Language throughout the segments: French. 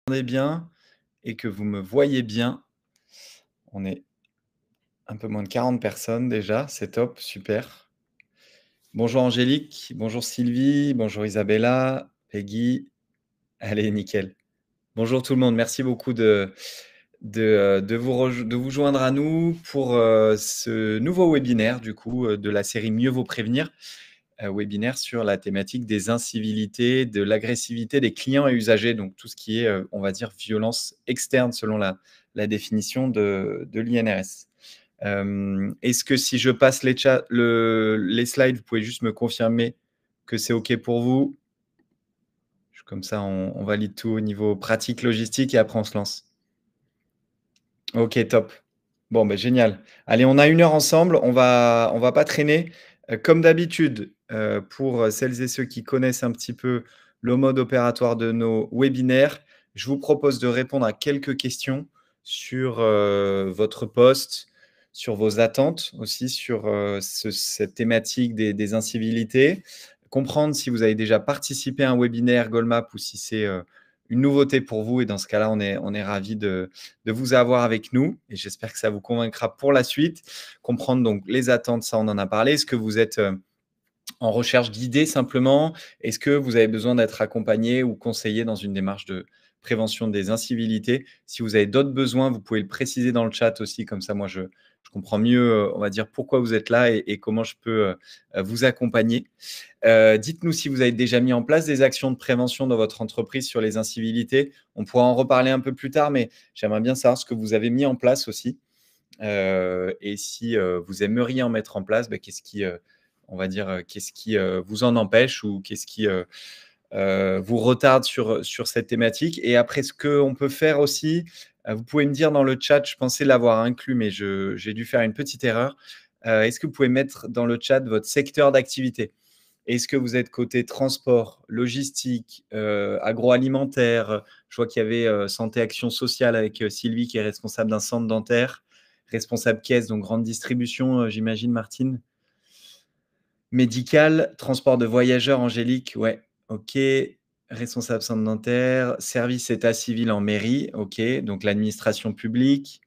M'entendez bien et que vous me voyez bien. On est un peu moins de 40 personnes déjà, c'est top, super. Bonjour Angélique, bonjour Sylvie, bonjour Isabella, Peggy. Allez, nickel. Bonjour tout le monde, merci beaucoup de vous joindre à nous pour ce nouveau webinaire du coup de la série Mieux vaut prévenir. Webinaire sur la thématique des incivilités, de l'agressivité des clients et usagers, donc tout ce qui est, on va dire, violence externe selon la définition de l'INRS. Est-ce que si je passe les slides, vous pouvez juste me confirmer que c'est OK pour vous? Comme ça, on valide tout au niveau pratique, logistique et après on se lance. OK, top. Bon, ben génial. Allez, on a 1 heure ensemble, on va pas traîner. Comme d'habitude, pour celles et ceux qui connaissent un petit peu le mode opératoire de nos webinaires, je vous propose de répondre à quelques questions sur, votre poste, sur vos attentes aussi, sur, cette thématique des incivilités. Comprendre si vous avez déjà participé à un webinaire Goldmap ou si c'est, une nouveauté pour vous et dans ce cas-là, on est ravis de vous avoir avec nous et j'espère que ça vous convaincra pour la suite. Comprendre donc les attentes, ça on en a parlé. Est-ce que vous êtes en recherche d'idées simplement? Est-ce que vous avez besoin d'être accompagné ou conseillé dans une démarche de prévention des incivilités? Si vous avez d'autres besoins, vous pouvez le préciser dans le chat aussi, comme ça moi je comprends mieux, on va dire pourquoi vous êtes là et comment je peux vous accompagner. Dites-nous si vous avez déjà mis en place des actions de prévention dans votre entreprise sur les incivilités. On pourra en reparler un peu plus tard, mais j'aimerais bien savoir ce que vous avez mis en place aussi. Et si vous aimeriez en mettre en place, qu'est-ce qui, on va dire, qu'est-ce qui vous en empêche ou qu'est-ce qui vous retarde sur cette thématique. Et après, ce qu'on peut faire aussi, vous pouvez me dire dans le chat, je pensais l'avoir inclus, mais j'ai dû faire une petite erreur. Est-ce que vous pouvez mettre dans le chat votre secteur d'activité? Est-ce que vous êtes côté transport, logistique, agroalimentaire? Je vois qu'il y avait santé action sociale avec Sylvie qui est responsable d'un centre dentaire, responsable caisse, donc grande distribution, j'imagine, Martine. Médical, transport de voyageurs, Angélique, ouais, OK. Responsable centre dentaire, service état civil en mairie, OK, donc l'administration publique.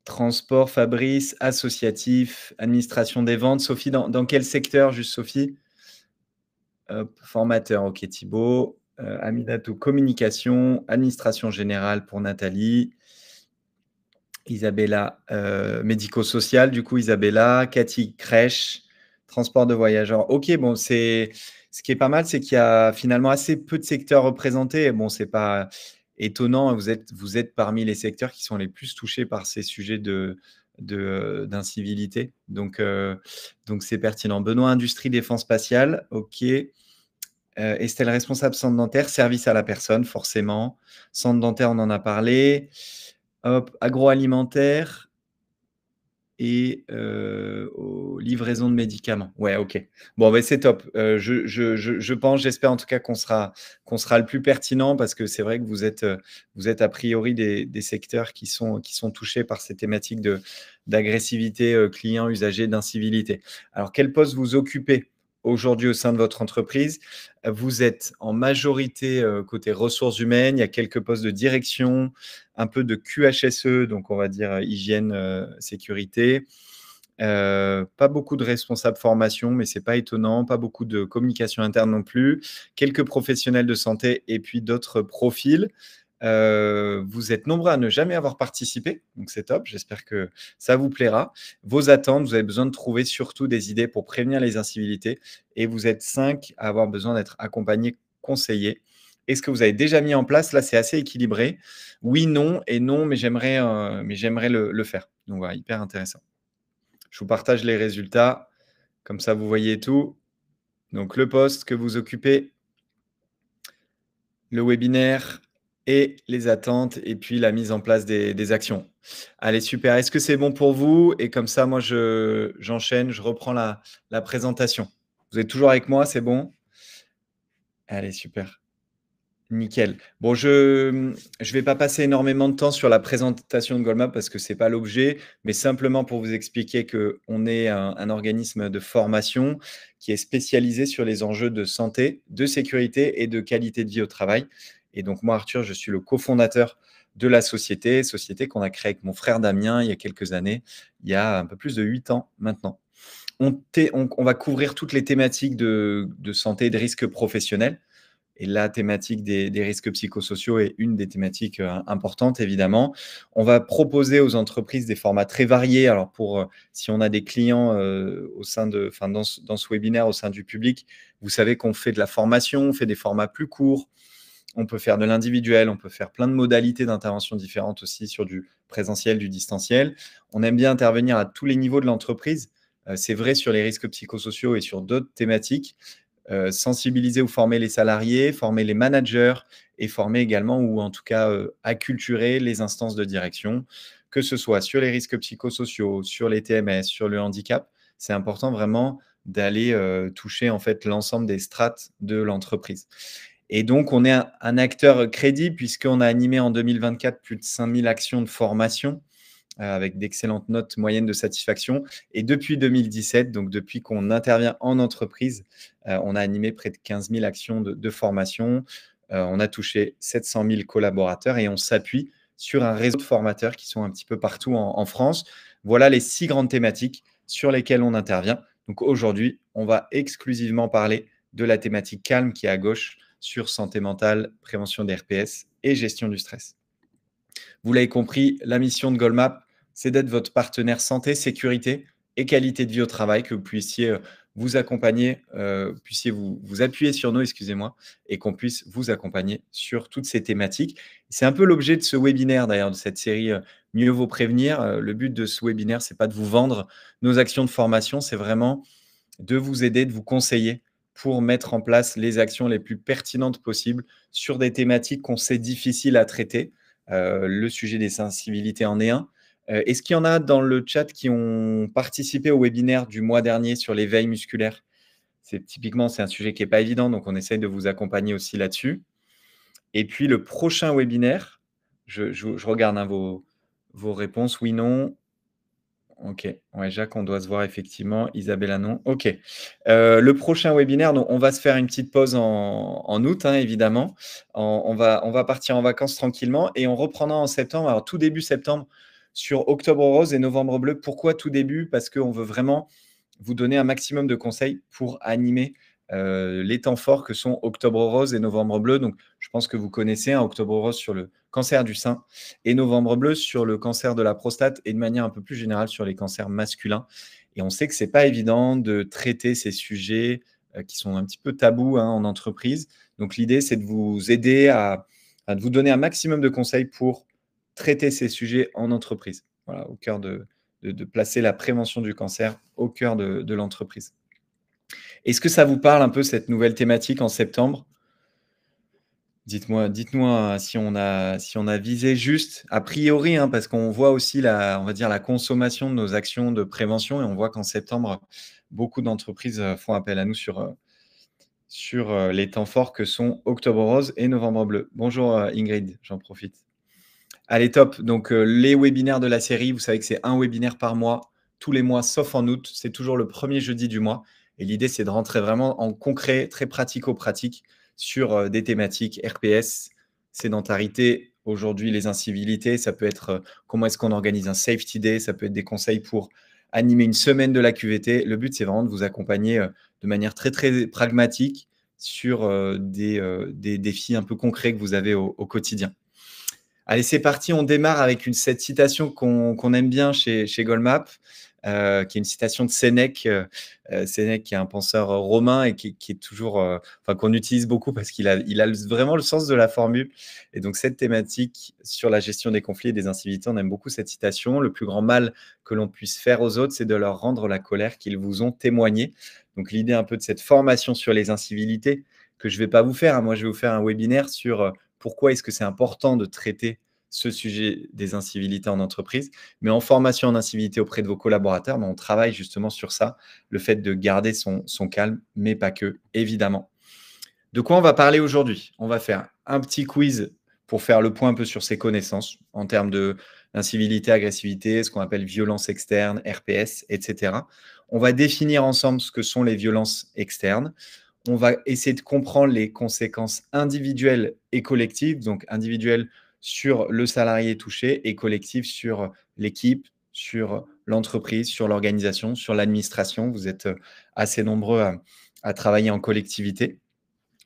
Transport, Fabrice, associatif, administration des ventes. Sophie, dans quel secteur, juste Sophie? Hop, formateur, OK, Thibaut. Aminatou, communication, administration générale pour Nathalie. Isabella, médico-social, du coup, Isabella. Cathy, crèche, transport de voyageurs. OK, bon, ce qui est pas mal, c'est qu'il y a finalement assez peu de secteurs représentés. Bon, c'est pas étonnant, vous êtes parmi les secteurs qui sont les plus touchés par ces sujets d'incivilité. Donc c'est pertinent. Benoît, industrie, défense spatiale, OK. Estelle, responsable centre dentaire, service à la personne, forcément. Centre dentaire, on en a parlé. Hop, agroalimentaire et livraison de médicaments. Ouais, OK. Bon, c'est top. Je pense, j'espère en tout cas qu'on sera le plus pertinent parce que c'est vrai que vous êtes a priori des secteurs qui sont touchés par ces thématiques d'agressivité client, usager, d'incivilité. Alors, quel poste vous occupez aujourd'hui au sein de votre entreprise? Vous êtes en majorité côté ressources humaines. Il y a quelques postes de direction, un peu de QHSE, donc on va dire hygiène, sécurité. Pas beaucoup de responsables formation, mais c'est pas étonnant. Pas beaucoup de communication interne non plus. Quelques professionnels de santé et puis d'autres profils. Vous êtes nombreux à ne jamais avoir participé, donc c'est top. J'espère que ça vous plaira. Vos attentes, vous avez besoin de trouver surtout des idées pour prévenir les incivilités et vous êtes 5 à avoir besoin d'être accompagnés, conseillés. Est-ce que vous avez déjà mis en place? Là, c'est assez équilibré. Oui, non et non, mais j'aimerais le faire. Donc voilà, hyper intéressant. Je vous partage les résultats, comme ça vous voyez tout. Donc le poste que vous occupez, le webinaire et les attentes et puis la mise en place des actions. Allez, super. Est-ce que c'est bon pour vous? Et comme ça, moi, j'enchaîne, je reprends la présentation. Vous êtes toujours avec moi, c'est bon? Allez, super. Nickel. Bon, je vais pas passer énormément de temps sur la présentation de Goldmap parce que c'est pas l'objet, mais simplement pour vous expliquer qu'on est un organisme de formation qui est spécialisé sur les enjeux de santé, de sécurité et de qualité de vie au travail. Et donc, moi, Arthur, je suis le cofondateur de la société qu'on a créée avec mon frère Damien il y a quelques années, il y a un peu plus de 8 ans maintenant. On va couvrir toutes les thématiques de santé et de risques professionnels. Et la thématique des risques psychosociaux est une des thématiques importantes, évidemment. On va proposer aux entreprises des formats très variés. Alors, si on a des clients dans ce webinaire au sein du public, vous savez qu'on fait de la formation, on fait des formats plus courts, on peut faire de l'individuel, on peut faire plein de modalités d'intervention différentes aussi sur du présentiel, du distanciel. On aime bien intervenir à tous les niveaux de l'entreprise. C'est vrai sur les risques psychosociaux et sur d'autres thématiques. Sensibiliser ou former les salariés, former les managers et former également ou en tout cas acculturer les instances de direction, que ce soit sur les risques psychosociaux, sur les TMS, sur le handicap. C'est important vraiment d'aller toucher en fait l'ensemble des strates de l'entreprise. Et donc, on est un acteur crédible puisqu'on a animé en 2024 plus de 5000 actions de formation avec d'excellentes notes moyennes de satisfaction. Et depuis 2017, donc depuis qu'on intervient en entreprise, on a animé près de 15 000 actions de formation. On a touché 700 000 collaborateurs et on s'appuie sur un réseau de formateurs qui sont un petit peu partout en France. Voilà les 6 grandes thématiques sur lesquelles on intervient. Donc aujourd'hui, on va exclusivement parler de la thématique calme qui est à gauche sur santé mentale, prévention des RPS et gestion du stress. Vous l'avez compris, la mission de Goldmap, c'est d'être votre partenaire santé, sécurité et qualité de vie au travail, que vous puissiez vous accompagner, puissiez vous appuyer sur nous, excusez-moi, et qu'on puisse vous accompagner sur toutes ces thématiques. C'est un peu l'objet de ce webinaire, d'ailleurs, de cette série Mieux vaut prévenir. Le but de ce webinaire, c'est pas de vous vendre nos actions de formation, c'est vraiment de vous aider, de vous conseiller pour mettre en place les actions les plus pertinentes possibles sur des thématiques qu'on sait difficiles à traiter. Le sujet des sensibilités en est un. Est-ce qu'il y en a dans le chat qui ont participé au webinaire du mois dernier sur l'éveil musculaire? Typiquement, c'est un sujet qui n'est pas évident, donc on essaye de vous accompagner aussi là-dessus. Et puis le prochain webinaire, je regarde vos réponses, oui, non. Ok, ouais, Jacques, on doit se voir effectivement. Isabella, non. Ok. Le prochain webinaire, donc, on va se faire une petite pause en août, hein, évidemment. On va partir en vacances tranquillement et on reprendra en septembre. Alors, tout début septembre sur Octobre Rose et Novembre Bleu. Pourquoi tout début? Parce qu'on veut vraiment vous donner un maximum de conseils pour animer les temps forts que sont Octobre Rose et Novembre Bleu. Donc, je pense que vous connaissez Octobre Rose sur le cancer du sein et Novembre Bleu sur le cancer de la prostate et de manière un peu plus générale sur les cancers masculins. Et on sait que ce n'est pas évident de traiter ces sujets qui sont un petit peu tabous en entreprise. Donc, l'idée, c'est de vous aider à vous donner un maximum de conseils pour traiter ces sujets en entreprise. Voilà, au cœur de placer la prévention du cancer au cœur de l'entreprise. Est-ce que ça vous parle un peu cette nouvelle thématique en septembre? Dites-moi si on a visé juste, a priori, parce qu'on voit aussi on va dire la consommation de nos actions de prévention et on voit qu'en septembre, beaucoup d'entreprises font appel à nous sur les temps forts que sont Octobre Rose et Novembre Bleu. Bonjour Ingrid, j'en profite. Allez, top. Donc, les webinaires de la série, vous savez que c'est un webinaire par mois, tous les mois, sauf en août. C'est toujours le premier jeudi du mois. Et l'idée, c'est de rentrer vraiment en concret, très pratico-pratique sur des thématiques RPS, sédentarité, aujourd'hui les incivilités. Ça peut être comment est-ce qu'on organise un safety day. Ça peut être des conseils pour animer une semaine de la QVT. Le but, c'est vraiment de vous accompagner de manière très, très pragmatique sur des défis un peu concrets que vous avez au quotidien. Allez, c'est parti. On démarre avec cette citation qu'on aime bien chez Goldmap, qui est une citation de Sénèque. Sénèque, qui est un penseur romain et qui est toujours, qu'on utilise beaucoup parce qu'il a vraiment le sens de la formule. Et donc, cette thématique sur la gestion des conflits et des incivilités, on aime beaucoup cette citation. Le plus grand mal que l'on puisse faire aux autres, c'est de leur rendre la colère qu'ils vous ont témoignée. Donc, l'idée un peu de cette formation sur les incivilités que je ne vais pas vous faire. Moi, je vais vous faire un webinaire sur pourquoi est-ce que c'est important de traiter ce sujet des incivilités en entreprise. Mais en formation en incivilité auprès de vos collaborateurs, on travaille justement sur ça, le fait de garder son calme, mais pas que, évidemment. De quoi on va parler aujourd'hui? On va faire un petit quiz pour faire le point un peu sur ses connaissances en termes d'incivilité, agressivité, ce qu'on appelle violence externe, RPS, etc. On va définir ensemble ce que sont les violences externes. On va essayer de comprendre les conséquences individuelles et collectives, donc individuelles sur le salarié touché et collectives sur l'équipe, sur l'entreprise, sur l'organisation, sur l'administration. Vous êtes assez nombreux à travailler en collectivité.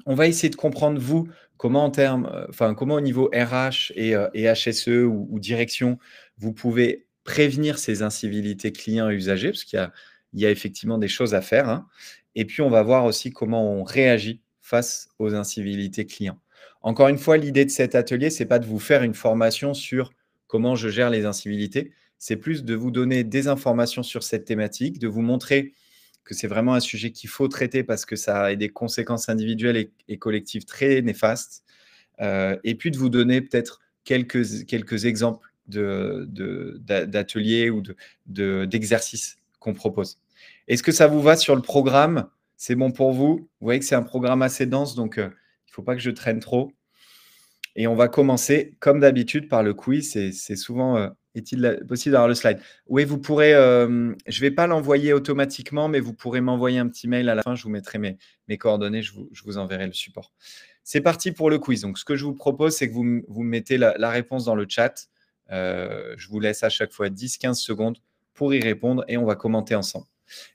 On va essayer de comprendre, vous, comment en termes, enfin, comment au niveau RH et HSE ou direction, vous pouvez prévenir ces incivilités clients et usagers, parce qu'il y a effectivement des choses à faire, hein. Et puis, on va voir aussi comment on réagit face aux incivilités clients. Encore une fois, l'idée de cet atelier, c'est pas de vous faire une formation sur comment je gère les incivilités, c'est plus de vous donner des informations sur cette thématique, de vous montrer que c'est vraiment un sujet qu'il faut traiter parce que ça a des conséquences individuelles et collectives très néfastes. Et puis de vous donner peut-être quelques exemples d'ateliers ou d'exercices qu'on propose. Est-ce que ça vous va sur le programme? C'est bon pour vous? Vous voyez que c'est un programme assez dense, donc il ne faut pas que je traîne trop. Et on va commencer, comme d'habitude, par le quiz. C'est souvent est-il possible d'avoir le slide? Oui, vous pourrez. Je ne vais pas l'envoyer automatiquement, mais vous pourrez m'envoyer un petit mail à la fin. Je vous mettrai mes coordonnées. Je vous enverrai le support. C'est parti pour le quiz. Donc, ce que je vous propose, c'est que vous mettez la réponse dans le chat. Je vous laisse à chaque fois 10-15 secondes pour y répondre et on va commenter ensemble.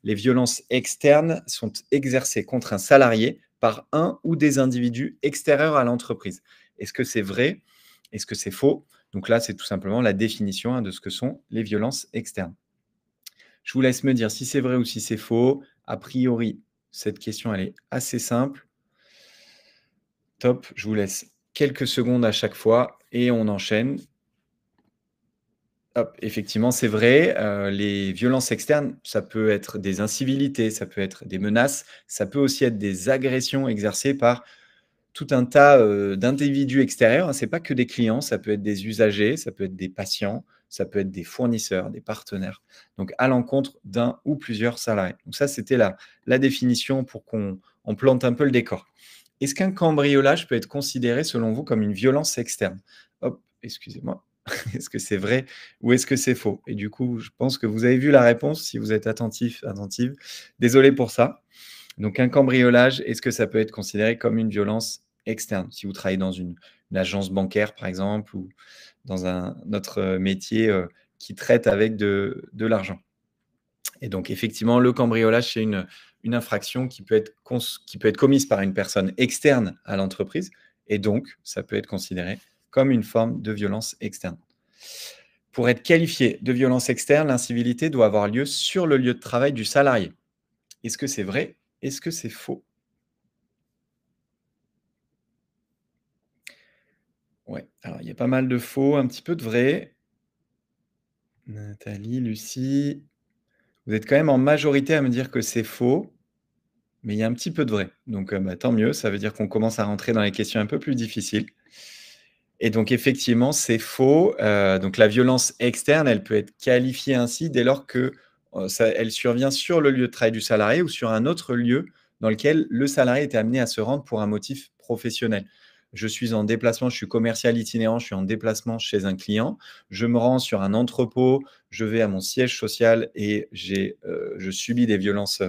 Les violences externes sont exercées contre un salarié par un ou des individus extérieurs à l'entreprise. Est-ce que c'est vrai? Est-ce que c'est faux? Donc là, c'est tout simplement la définition de ce que sont les violences externes. Je vous laisse me dire si c'est vrai ou si c'est faux. A priori, cette question, elle est assez simple. Top, je vous laisse quelques secondes à chaque fois et on enchaîne. Hop, effectivement, c'est vrai, les violences externes, ça peut être des incivilités, ça peut être des menaces, ça peut aussi être des agressions exercées par tout un tas, d'individus extérieurs, hein. C'est pas que des clients, ça peut être des usagers, ça peut être des patients, ça peut être des fournisseurs, des partenaires, donc à l'encontre d'un ou plusieurs salariés. Donc ça, c'était la définition pour qu'on plante un peu le décor. Est-ce qu'un cambriolage peut être considéré, selon vous, comme une violence externe? Hop, excusez-moi. Est-ce que c'est vrai ou est-ce que c'est faux? Et du coup, je pense que vous avez vu la réponse si vous êtes attentif, attentive. Désolé pour ça. Donc un cambriolage, est-ce que ça peut être considéré comme une violence externe? Si vous travaillez dans une agence bancaire, par exemple, ou dans un autre métier qui traite avec de l'argent. Et donc effectivement, le cambriolage, c'est une infraction qui peut être commise par une personne externe à l'entreprise et donc ça peut être considéré comme une forme de violence externe. Pour être qualifié de violence externe, l'incivilité doit avoir lieu sur le lieu de travail du salarié. Est-ce que c'est vrai? Est-ce que c'est faux? Ouais, alors il y a pas mal de faux, un petit peu de vrai. Nathalie, Lucie, vous êtes quand même en majorité à me dire que c'est faux, mais il y a un petit peu de vrai. Donc bah, tant mieux, ça veut dire qu'on commence à rentrer dans les questions un peu plus difficiles. Et donc effectivement, c'est faux. Donc la violence externe, elle peut être qualifiée ainsi dès lors que, elle survient sur le lieu de travail du salarié ou sur un autre lieu dans lequel le salarié est amené à se rendre pour un motif professionnel. Je suis en déplacement, je suis commercial itinérant, je suis en déplacement chez un client, je me rends sur un entrepôt, je vais à mon siège social et je subis des violences,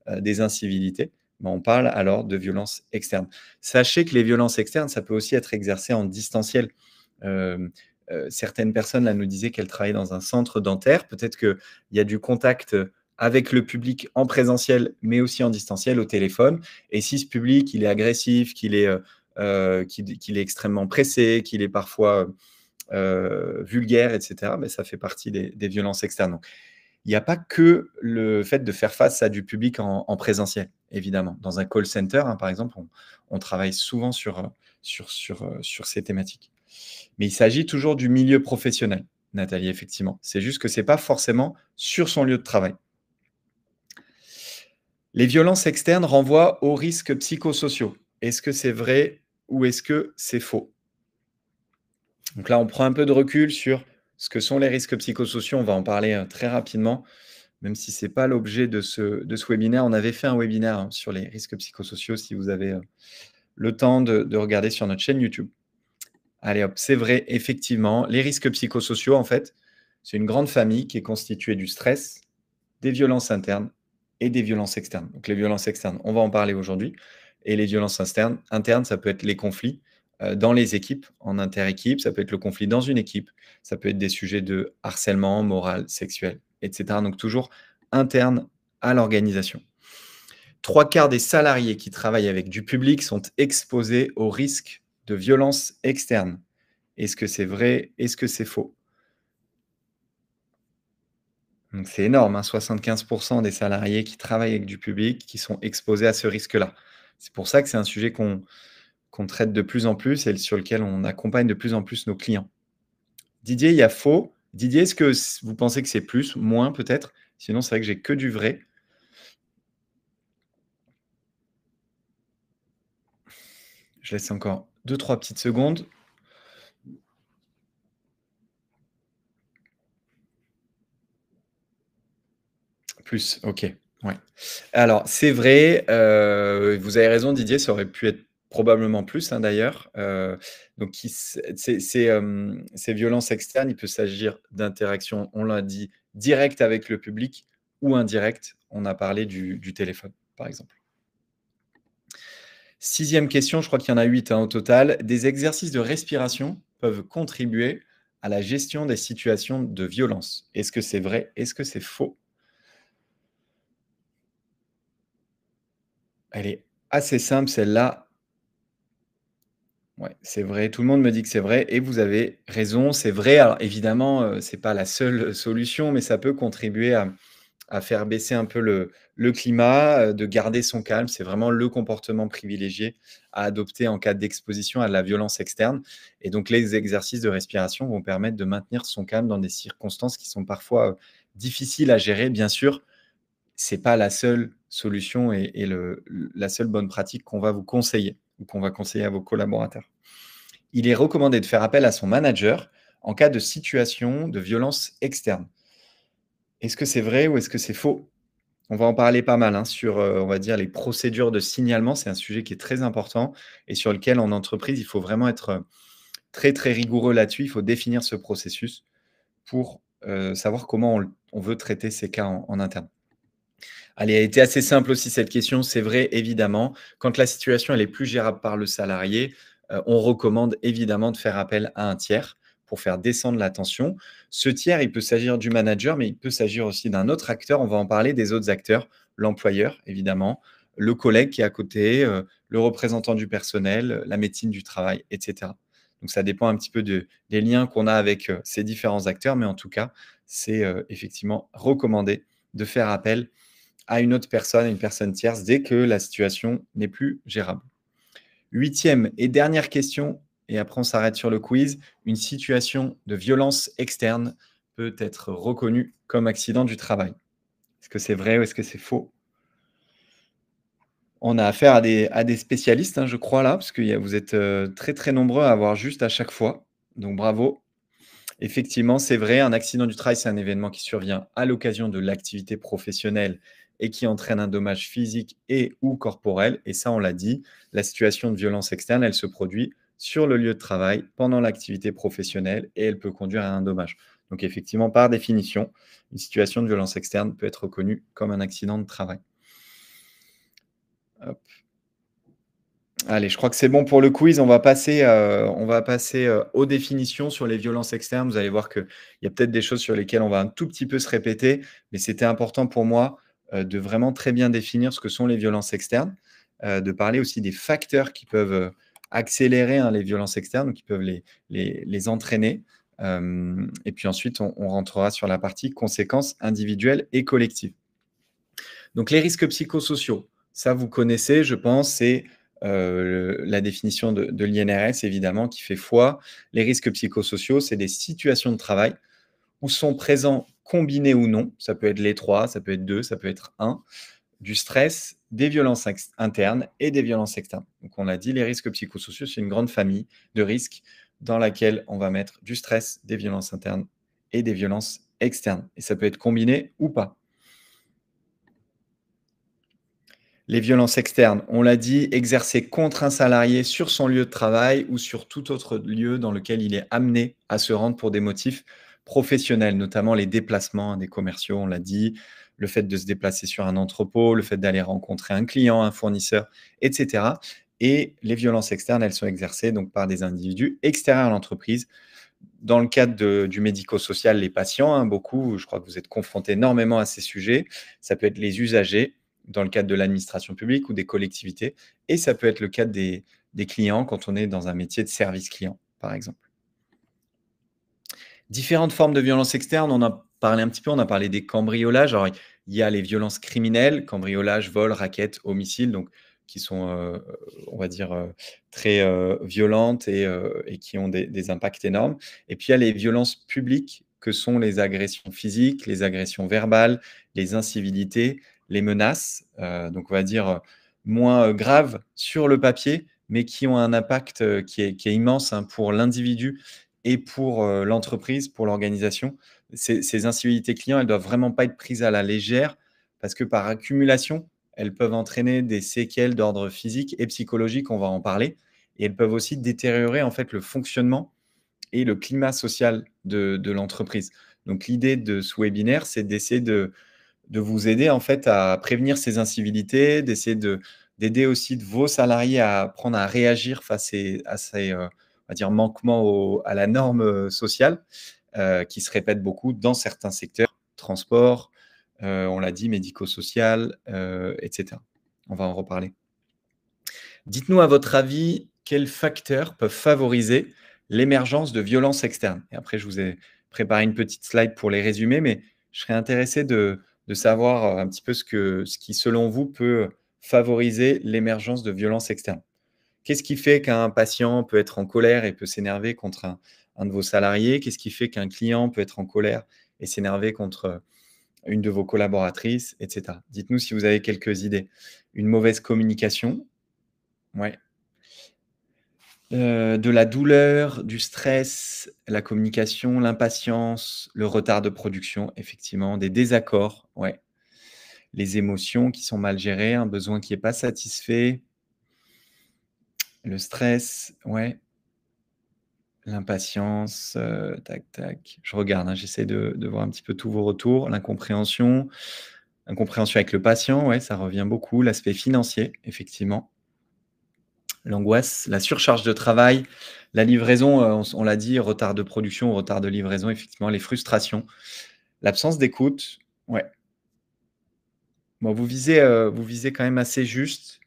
des incivilités. Ben, on parle alors de violences externes. Sachez que les violences externes, ça peut aussi être exercé en distanciel. Hem, Certaines personnes, là, nous disaient qu'elles travaillaient dans un centre dentaire. Peut-être qu'il y a du contact, avec le public en présentiel, mais aussi en distanciel au téléphone et si ce public, il est agressif, qu'il est extrêmement pressé, qu'il est parfois, vulgaire et cetera, beh, ça fait partie des violences externes. Donc il n'y a pas que le fait de faire face à du public en présentiel, évidemment. Dans un call center, hein, par exemple, on travaille souvent sur ces thématiques. Mais il s'agit toujours du milieu professionnel, Nathalie, effectivement. C'est juste que ce n'est pas forcément sur son lieu de travail. Les violences externes renvoient aux risques psychosociaux. Est-ce que c'est vrai ou est-ce que c'est faux? Donc là, on prend un peu de recul sur ce que sont les risques psychosociaux. On va en parler très rapidement. Même si ce n'est pas l'objet de ce webinaire, on avait fait un webinaire, hein, sur les risques psychosociaux, si vous avez, le temps de regarder sur notre chaîne YouTube. Allez hop, c'est vrai, effectivement, les risques psychosociaux, en fait, c'est une grande famille qui est constituée du stress, des violences internes et des violences externes. Donc les violences externes, on va en parler aujourd'hui et les violences internes, ça peut être les conflits, dans les équipes, en inter-équipe, ça peut être le conflit dans une équipe, ça peut être des sujets de harcèlement moral, sexuel et cetera. Donc toujours interne à l'organisation. Trois quarts des salariés qui travaillent avec du public sont exposés au risque de violences externes. Est-ce que c'est vrai? Est-ce que c'est faux? Donc c'est énorme, hein, 75 des salariés qui travaillent avec du public qui sont exposés à ce risque-là. C'est pour ça que c'est un sujet qu'on traite de plus en plus et sur lequel on accompagne de plus en plus nos clients. Didier, il y a faux. Didier, est-ce que vous pensez que c'est plus, moins peut-être? Sinon, c'est vrai que j'ai que du vrai. Je laisse encore deux, trois petites secondes. Plus, OK, ouais. Alors c'est vrai, vous avez raison Didier, ça aurait pu être probablement plus, hein, d'ailleurs, donc qui ces violences externes, il peut s'agir d'interactions, on l'a dit, directes avec le public ou indirectes. On a parlé du téléphone, par exemple. 6e question, je crois qu'il y en a 8, hein, au total. Des exercices de respiration peuvent contribuer à la gestion des situations de violence. Est-ce que c'est vrai? Est-ce que c'est faux? Elle est assez simple celle-là. Ouais, c'est vrai, tout le monde me dit que c'est vrai et vous avez raison, c'est vrai. Alors évidemment, c'est pas la seule solution, mais ça peut contribuer à faire baisser un peu le climat, de garder son calme. C'est vraiment le comportement privilégié à adopter en cas d'exposition à de la violence externe et donc les exercices de respiration vont permettre de maintenir son calme dans des circonstances qui sont parfois, difficiles à gérer. Bien sûr, c'est pas la seule solution et la seule bonne pratique qu'on va vous conseiller ou qu'on va conseiller à vos collaborateurs. Il est recommandé de faire appel à son manager en cas de situation de violence externe. Est-ce que c'est vrai ou est-ce que c'est faux? On va en parler pas mal, hein, sur, on va dire les procédures de signalement. C'est un sujet qui est très important et sur lequel en entreprise, il faut vraiment être, très, très rigoureux là-dessus. Il faut définir ce processus pour, savoir comment on veut traiter ces cas en interne. Allez, elle était assez simple aussi cette question. C'est vrai, évidemment, quand la situation elle est plus gérable par le salarié, on recommande évidemment de faire appel à un tiers pour faire descendre la tension. Ce tiers, il peut s'agir du manager, mais il peut s'agir aussi d'un autre acteur. On va en parler des autres acteurs, l'employeur évidemment, le collègue qui est à côté, le représentant du personnel, la médecine du travail et cetera. Donc ça dépend un petit peu des liens qu'on a avec, ces différents acteurs, mais en tout cas, c'est, effectivement recommandé de faire appel à une autre personne, à une personne tierce, dès que la situation n'est plus gérable. Huitième et dernière question, et après on s'arrête sur le quiz. Une situation de violence externe peut être reconnue comme accident du travail. Est-ce que c'est vrai ou est-ce que c'est faux? On a affaire à des spécialistes, hein, je crois là, parce que vous êtes très très nombreux à avoir juste à chaque fois. Donc bravo. Effectivement, c'est vrai, un accident du travail, c'est un événement qui survient à l'occasion de l'activité professionnelle et qui entraîne un dommage physique et ou corporel. Et ça, on l'a dit, la situation de violence externe, elle se produit sur le lieu de travail pendant l'activité professionnelle et elle peut conduire à un dommage. Donc effectivement, par définition, une situation de violence externe peut être reconnue comme un accident de travail. Hop. Allez, je crois que c'est bon pour le quiz. On va passer, aux définitions sur les violences externes. Vous allez voir qu'il y a peut-être des choses sur lesquelles on va un tout petit peu se répéter, mais c'était important pour moi, de vraiment très bien définir ce que sont les violences externes, de parler aussi des facteurs qui peuvent, accélérer, hein, les violences externes ou qui peuvent les entraîner. Et puis ensuite, on rentrera sur la partie conséquences individuelles et collectives. Donc les risques psychosociaux, ça vous connaissez, je pense, c'est, la définition de l'INRS évidemment qui fait foi. Les risques psychosociaux, c'est des situations de travail où sont présents, combinés ou non, ça peut être les 3, ça peut être 2, ça peut être un, du stress, des violences internes et des violences externes. Donc on a dit, les risques psychosociaux, c'est une grande famille de risques dans laquelle on va mettre du stress, des violences internes et des violences externes et ça peut être combiné ou pas. Les violences externes, on l'a dit, exercées contre un salarié sur son lieu de travail ou sur tout autre lieu dans lequel il est amené à se rendre pour des motifs professionnelles, notamment les déplacements, hein, des commerciaux, on l'a dit, le fait de se déplacer sur un entrepôt, le fait d'aller rencontrer un client, un fournisseur, et cetera. Et les violences externes, elles sont exercées donc par des individus extérieurs à l'entreprise. Dans le cadre du médico-social, les patients, hein, beaucoup, je crois que vous êtes confrontés énormément à ces sujets. Ça peut être les usagers dans le cadre de l'administration publique ou des collectivités, et ça peut être le cadre des clients quand on est dans un métier de service client, par exemple. Différentes formes de violences externes, on a parlé un petit peu, on a parlé des cambriolages. Alors, il y a les violences criminelles, cambriolage, vol, racket, homicide, donc qui sont, on va dire, très, violentes et qui ont des impacts énormes. Et puis il y a les violences publiques que sont les agressions physiques, les agressions verbales, les incivilités, les menaces, donc on va dire, moins, graves sur le papier, mais qui ont un impact, qui est immense, hein, pour l'individu et pour, l'entreprise, pour l'organisation. Ces incivilités clients, elles doivent vraiment pas être prises à la légère parce que par accumulation, elles peuvent entraîner des séquelles d'ordre physique et psychologique, on va en parler, et elles peuvent aussi détériorer en fait le fonctionnement et le climat social de l'entreprise. Donc l'idée de ce webinaire, c'est d'essayer de vous aider en fait à prévenir ces incivilités, d'essayer d'aider aussi de vos salariés à apprendre à réagir face à ces, on va dire manquements à la norme, sociale, qui se répètent beaucoup dans certains secteurs, transport, on l'a dit, médico-social, et cetera. On va en reparler. Dites-nous à votre avis, quels facteurs peuvent favoriser l'émergence de violences externes? Et après, je vous ai préparé une petite slide pour les résumer, mais je serais intéressé de savoir, un petit peu ce qui, selon vous, peut favoriser l'émergence de violences externes. Qu'est-ce qui fait qu'un patient peut être en colère et peut s'énerver contre un de vos salariés? Qu'est-ce qui fait qu'un client peut être en colère et s'énerver contre, une de vos collaboratrices, et cetera? Dites-nous si vous avez quelques idées. Une mauvaise communication? Ouais. De la douleur, du stress, la communication, l'impatience, le retard de production, effectivement, des désaccords, ouais. Les émotions qui sont mal gérées, un besoin qui est pas satisfait, le stress, ouais, l'impatience, tac, tac. Je regarde, hein, j'essaie de voir un petit peu tous vos retours. L'incompréhension, incompréhension avec le patient, ouais, ça revient beaucoup. L'aspect financier, effectivement. L'angoisse, la surcharge de travail, la livraison, on l'a dit, retard de production, retard de livraison, effectivement, les frustrations, l'absence d'écoute, ouais. Bon, vous visez quand même assez juste.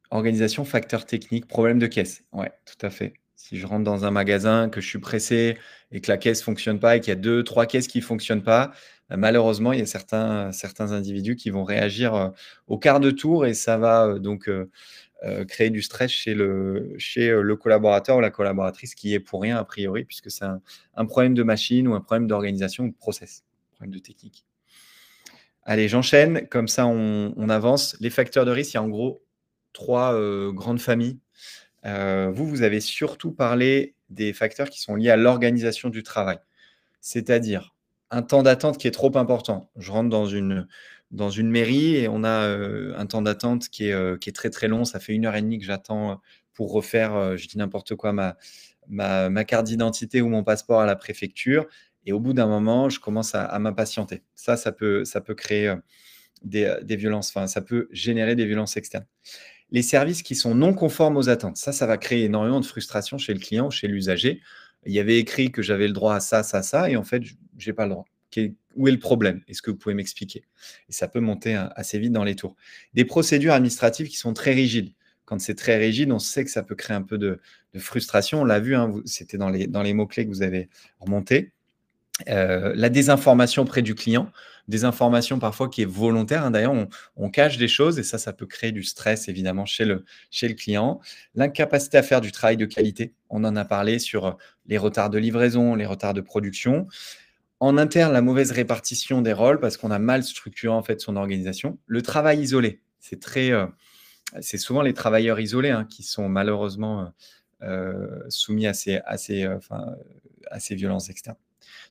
Organisation, facteurs techniques, problème de caisse. Ouais, tout à fait. Si je rentre dans un magasin, que je suis pressé et que la caisse fonctionne pas et qu'il y a 2, 3 caisses qui fonctionnent pas, malheureusement, il y a certains individus qui vont réagir, au quart de tour et ça va, donc créer du stress chez le collaborateur ou la collaboratrice qui est pour rien a priori puisque c'est un problème de machine ou un problème d'organisation ou de process, problème de technique. Allez, j'enchaîne, comme ça on avance. Les facteurs de risque, il y a en gros 3 grandes familles. Vous avez surtout parlé des facteurs qui sont liés à l'organisation du travail. C'est-à-dire un temps d'attente qui est trop important. Je rentre dans une mairie et on a, un temps d'attente qui est très, très long. Ça fait 1 heure et demie que j'attends, pour refaire, je dis n'importe quoi, ma carte d'identité ou mon passeport à la préfecture et au bout d'un moment, je commence à m'impatienter. Ça peut créer, des violences, enfin, ça peut générer des violences externes. Les services qui sont non conformes aux attentes, ça va créer énormément de frustration chez le client, chez l'usager. Il y avait écrit que j'avais le droit à ça, ça, ça et en fait, j'ai pas le droit. Où est le problème? Est-ce que vous pouvez m'expliquer? Et ça peut monter, assez vite dans les tours. Des procédures administratives qui sont très rigides. Quand c'est très rigide, on sait que ça peut créer un peu de frustration. On l'a vu, hein, c'était dans les mots-clés que vous avez remontés. La désinformation auprès du client, des informations parfois qui est volontaire, hein. D'ailleurs, on cache des choses et ça peut créer du stress évidemment chez le client. L'incapacité à faire du travail de qualité, on en a parlé sur, les retards de livraison, les retards de production. En interne, la mauvaise répartition des rôles parce qu'on a mal structuré en fait son organisation. Le travail isolé, c'est souvent les travailleurs isolés, hein, qui sont malheureusement, soumis à ces violences externes.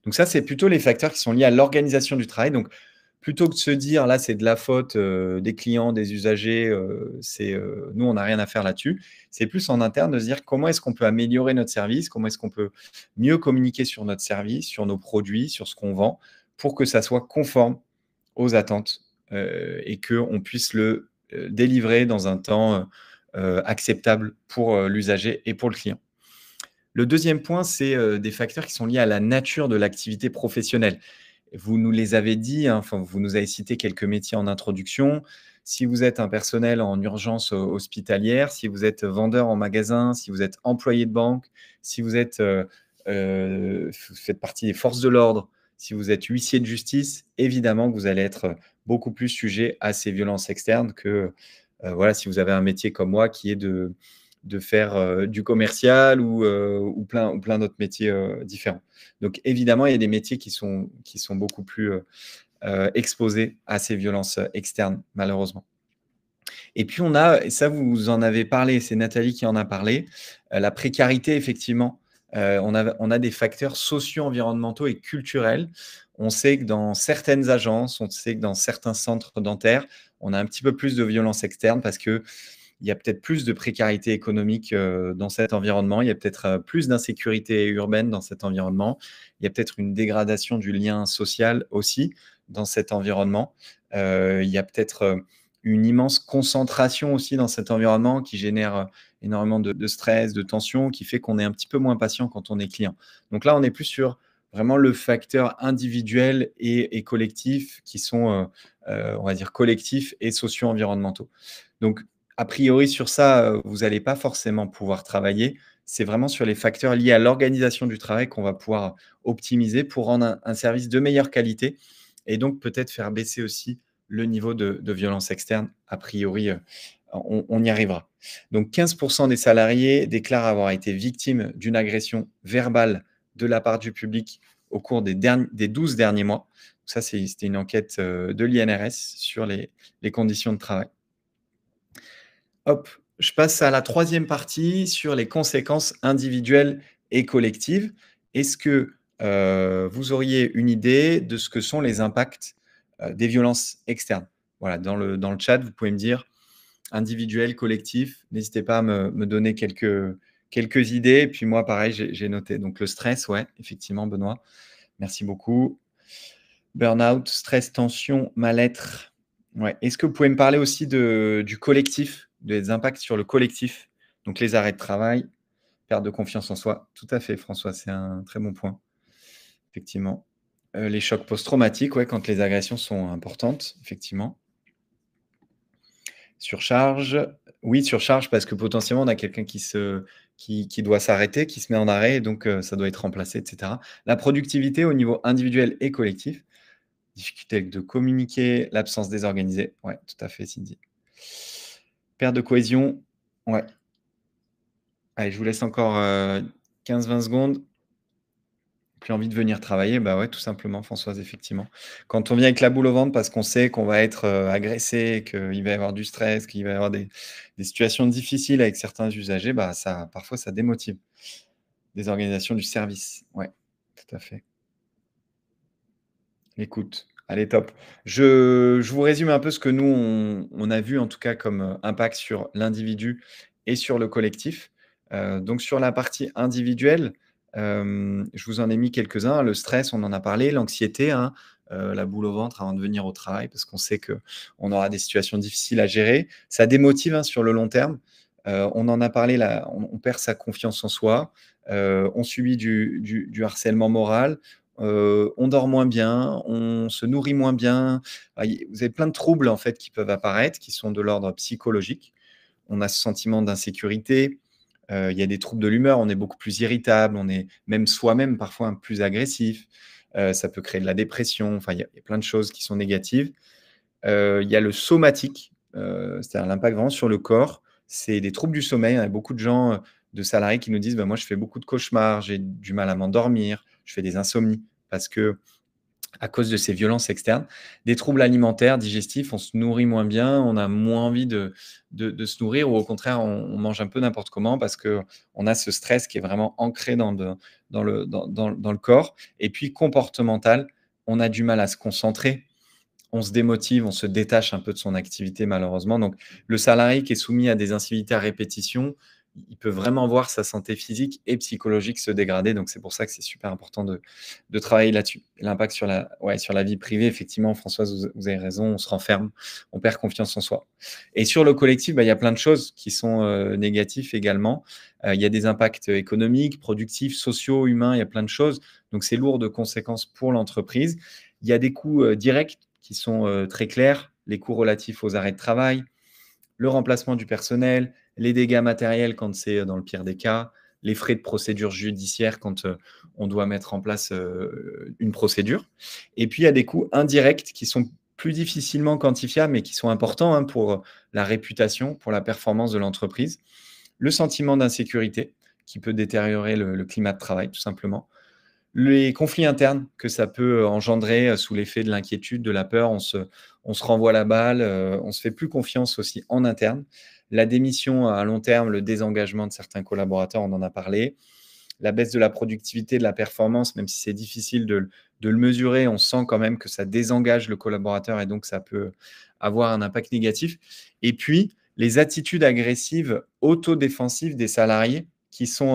Donc ça, c'est plutôt les facteurs qui sont liés à l'organisation du travail. Donc plutôt que de se dire: «Là, c'est de la faute, des clients, des usagers, nous, on n'a rien à faire là-dessus». C'est plus en interne de se dire: «Comment est-ce qu'on peut améliorer notre service? Comment est-ce qu'on peut mieux communiquer sur notre service, sur nos produits, sur ce qu'on vend, pour que ça soit conforme aux attentes, et qu'on puisse le, délivrer dans un temps, acceptable pour, l'usager et pour le client». Le deuxième point, c'est, des facteurs qui sont liés à la nature de l'activité professionnelle. Vous nous les avez dit, hein, enfin, vous nous avez cité quelques métiers en introduction. Si vous êtes un personnel en urgence hospitalière, si vous êtes vendeur en magasin, si vous êtes employé de banque, si vous êtes, vous faites partie des forces de l'ordre, si vous êtes huissier de justice, évidemment que vous allez être beaucoup plus sujet à ces violences externes que, voilà, si vous avez un métier comme moi qui est de faire, du commercial ou plein d'autres métiers, différents. Donc évidemment, il y a des métiers qui sont beaucoup plus, exposés à ces violences, externes, malheureusement. Et puis on a, et ça vous en avez parlé, c'est Nathalie qui en a parlé, la précarité effectivement. On a des facteurs socio-environnementaux et culturels. On sait que dans certaines agences, on sait que dans certains centres dentaires, on a un petit peu plus de violences externes parce qu'il y a peut-être plus de précarité économique, dans cet environnement. Il y a peut-être, plus d'insécurité urbaine dans cet environnement. Il y a peut-être une dégradation du lien social aussi dans cet environnement. Il y a peut-être, une immense concentration aussi dans cet environnement qui génère, énormément de stress, de tension, qui fait qu'on est un petit peu moins patient quand on est client. Donc là, on est plus sur vraiment le facteur individuel et collectif qui sont, on va dire collectifs et socio-environnementaux. Donc a priori sur ça, vous allez pas forcément pouvoir travailler. C'est vraiment sur les facteurs liés à l'organisation du travail qu'on va pouvoir optimiser pour rendre un service de meilleure qualité et donc peut-être faire baisser aussi le niveau de violence externe. A priori, on y arrivera. Donc 15 des salariés déclarent avoir été victimes d'une agression verbale de la part du public au cours des 12 derniers mois. Ça, c'était une enquête, de l'INRS sur les conditions de travail. Hop, je passe à la troisième partie sur les conséquences individuelles et collectives. Est-ce que, vous auriez une idée de ce que sont les impacts, des violences externes? Voilà, dans le chat, vous pouvez me dire individuel, collectif. N'hésitez pas à me donner quelques idées et puis moi pareil, j'ai noté. Donc le stress, ouais, effectivement Benoît, merci beaucoup. Burn-out, stress, tension, mal-être. Ouais. Est-ce que vous pouvez me parler aussi du collectif, des impacts sur le collectif? Donc les arrêts de travail, perte de confiance en soi. Tout à fait, François, c'est un très bon point, effectivement. Les chocs post-traumatiques, ouais, quand les agressions sont importantes, effectivement. Surcharge, oui, surcharge parce que potentiellement on a quelqu'un qui doit s'arrêter, qui se met en arrêt et donc ça doit être remplacé et cetera. La productivité au niveau individuel et collectif. Difficulté de communiquer, l'absence désorganisée. Ouais, tout à fait, Cindy. Perte de cohésion. Ouais. Allez, je vous laisse encore 15-20 secondes. Plus envie de venir travailler, bah ouais, tout simplement, Françoise, effectivement. Quand on vient avec la boule au ventre parce qu'on sait qu'on va être agressé, qu'il va y avoir du stress, qu'il va y avoir des situations difficiles avec certains usagers, bah ça, parfois, ça démotive. Désorganisation du service. Ouais, tout à fait. Écoute, allez top. Je vous résume un peu ce que nous on a vu en tout cas comme, impact sur l'individu et sur le collectif. Donc sur la partie individuelle, je vous en ai mis quelques-uns. Le stress, on en a parlé, l'anxiété, hein, la boule au ventre avant de venir au travail parce qu'on sait qu'on aura des situations difficiles à gérer. Ça démotive, hein, sur le long terme. On en a parlé là, on perd sa confiance en soi, on subit du harcèlement moral, on dort moins bien, on se nourrit moins bien. Vous avez plein de troubles en fait qui peuvent apparaître, qui sont de l'ordre psychologique. On a ce sentiment d'insécurité, il y a des troubles de l'humeur, on est beaucoup plus irritable, on est même soi-même parfois un peu plus agressif. Ça peut créer de la dépression, enfin il y a plein de choses qui sont négatives. Il y a le somatique, c'est-à-dire l'impact vraiment sur le corps. C'est des troubles du sommeil. Il y a beaucoup de gens, de salariés qui nous disent: «Bah, moi, je fais beaucoup de cauchemars, j'ai du mal à m'endormir, je fais des insomnies» parce que à cause de ces violences externes. Des troubles alimentaires, digestifs, on se nourrit moins bien, on a moins envie de se nourrir ou au contraire, on mange un peu n'importe comment parce qu'on a ce stress qui est vraiment ancré dans le corps et puis comportemental, on a du mal à se concentrer, on se démotive, on se détache un peu de son activité malheureusement. Donc le salarié qui est soumis à des incivilités à répétition, il peut vraiment voir sa santé physique et psychologique se dégrader. Donc c'est pour ça que c'est super important de travailler là-dessus. L'impact sur sur la vie privée, effectivement, Françoise, vous avez raison, on se renferme, on perd confiance en soi. Et sur le collectif, il y a plein de choses qui sont négatives également. Il y a des impacts économiques, productifs, sociaux, humains, il y a plein de choses. Donc c'est lourd de conséquences pour l'entreprise. Il y a des coûts directs qui sont très clairs, les coûts relatifs aux arrêts de travail, le remplacement du personnel, les dégâts matériels quand c'est dans le pire des cas, les frais de procédure judiciaire quand on doit mettre en place une procédure. Et puis, il y a des coûts indirects qui sont plus difficilement quantifiables, mais qui sont importants pour la réputation, pour la performance de l'entreprise. Le sentiment d'insécurité qui peut détériorer le climat de travail, tout simplement. Les conflits internes que ça peut engendrer sous l'effet de l'inquiétude, de la peur, on se renvoie la balle, on se fait plus confiance aussi en interne. La démission à long terme, le désengagement de certains collaborateurs, on en a parlé. La baisse de la productivité, de la performance, même si c'est difficile de le mesurer, on sent quand même que ça désengage le collaborateur et donc ça peut avoir un impact négatif. Et puis, les attitudes agressives autodéfensives des salariés qui sont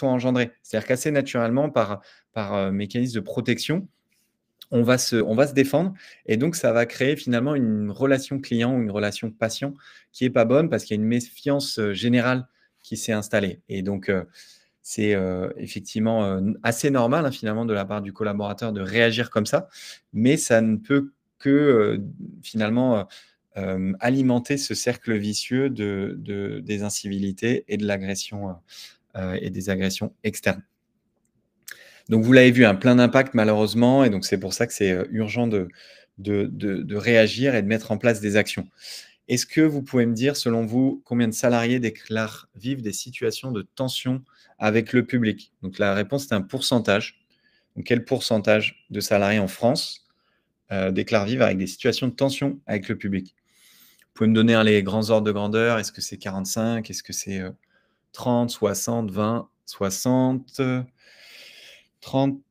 engendrées. C'est-à-dire qu'assez naturellement, par mécanisme de protection, on va se défendre et donc ça va créer finalement une relation client ou une relation patient qui est pas bonne parce qu'il y a une méfiance générale qui s'est installée. Et donc, c'est effectivement assez normal finalement de la part du collaborateur de réagir comme ça, mais ça ne peut que finalement alimenter ce cercle vicieux des incivilités et de l'agression et des agressions externes. Donc vous l'avez vu, plein d'impacts malheureusement et donc c'est pour ça que c'est urgent de réagir et de mettre en place des actions. Est-ce que vous pouvez me dire, selon vous, combien de salariés déclarent vivre des situations de tension avec le public? Donc la réponse est un pourcentage. Donc quel pourcentage de salariés en France déclarent vivre avec des situations de tension avec le public? Vous pouvez me donner les grands ordres de grandeur? Est-ce que c'est 45? Est-ce que c'est 30, 60, 20, 60, 30,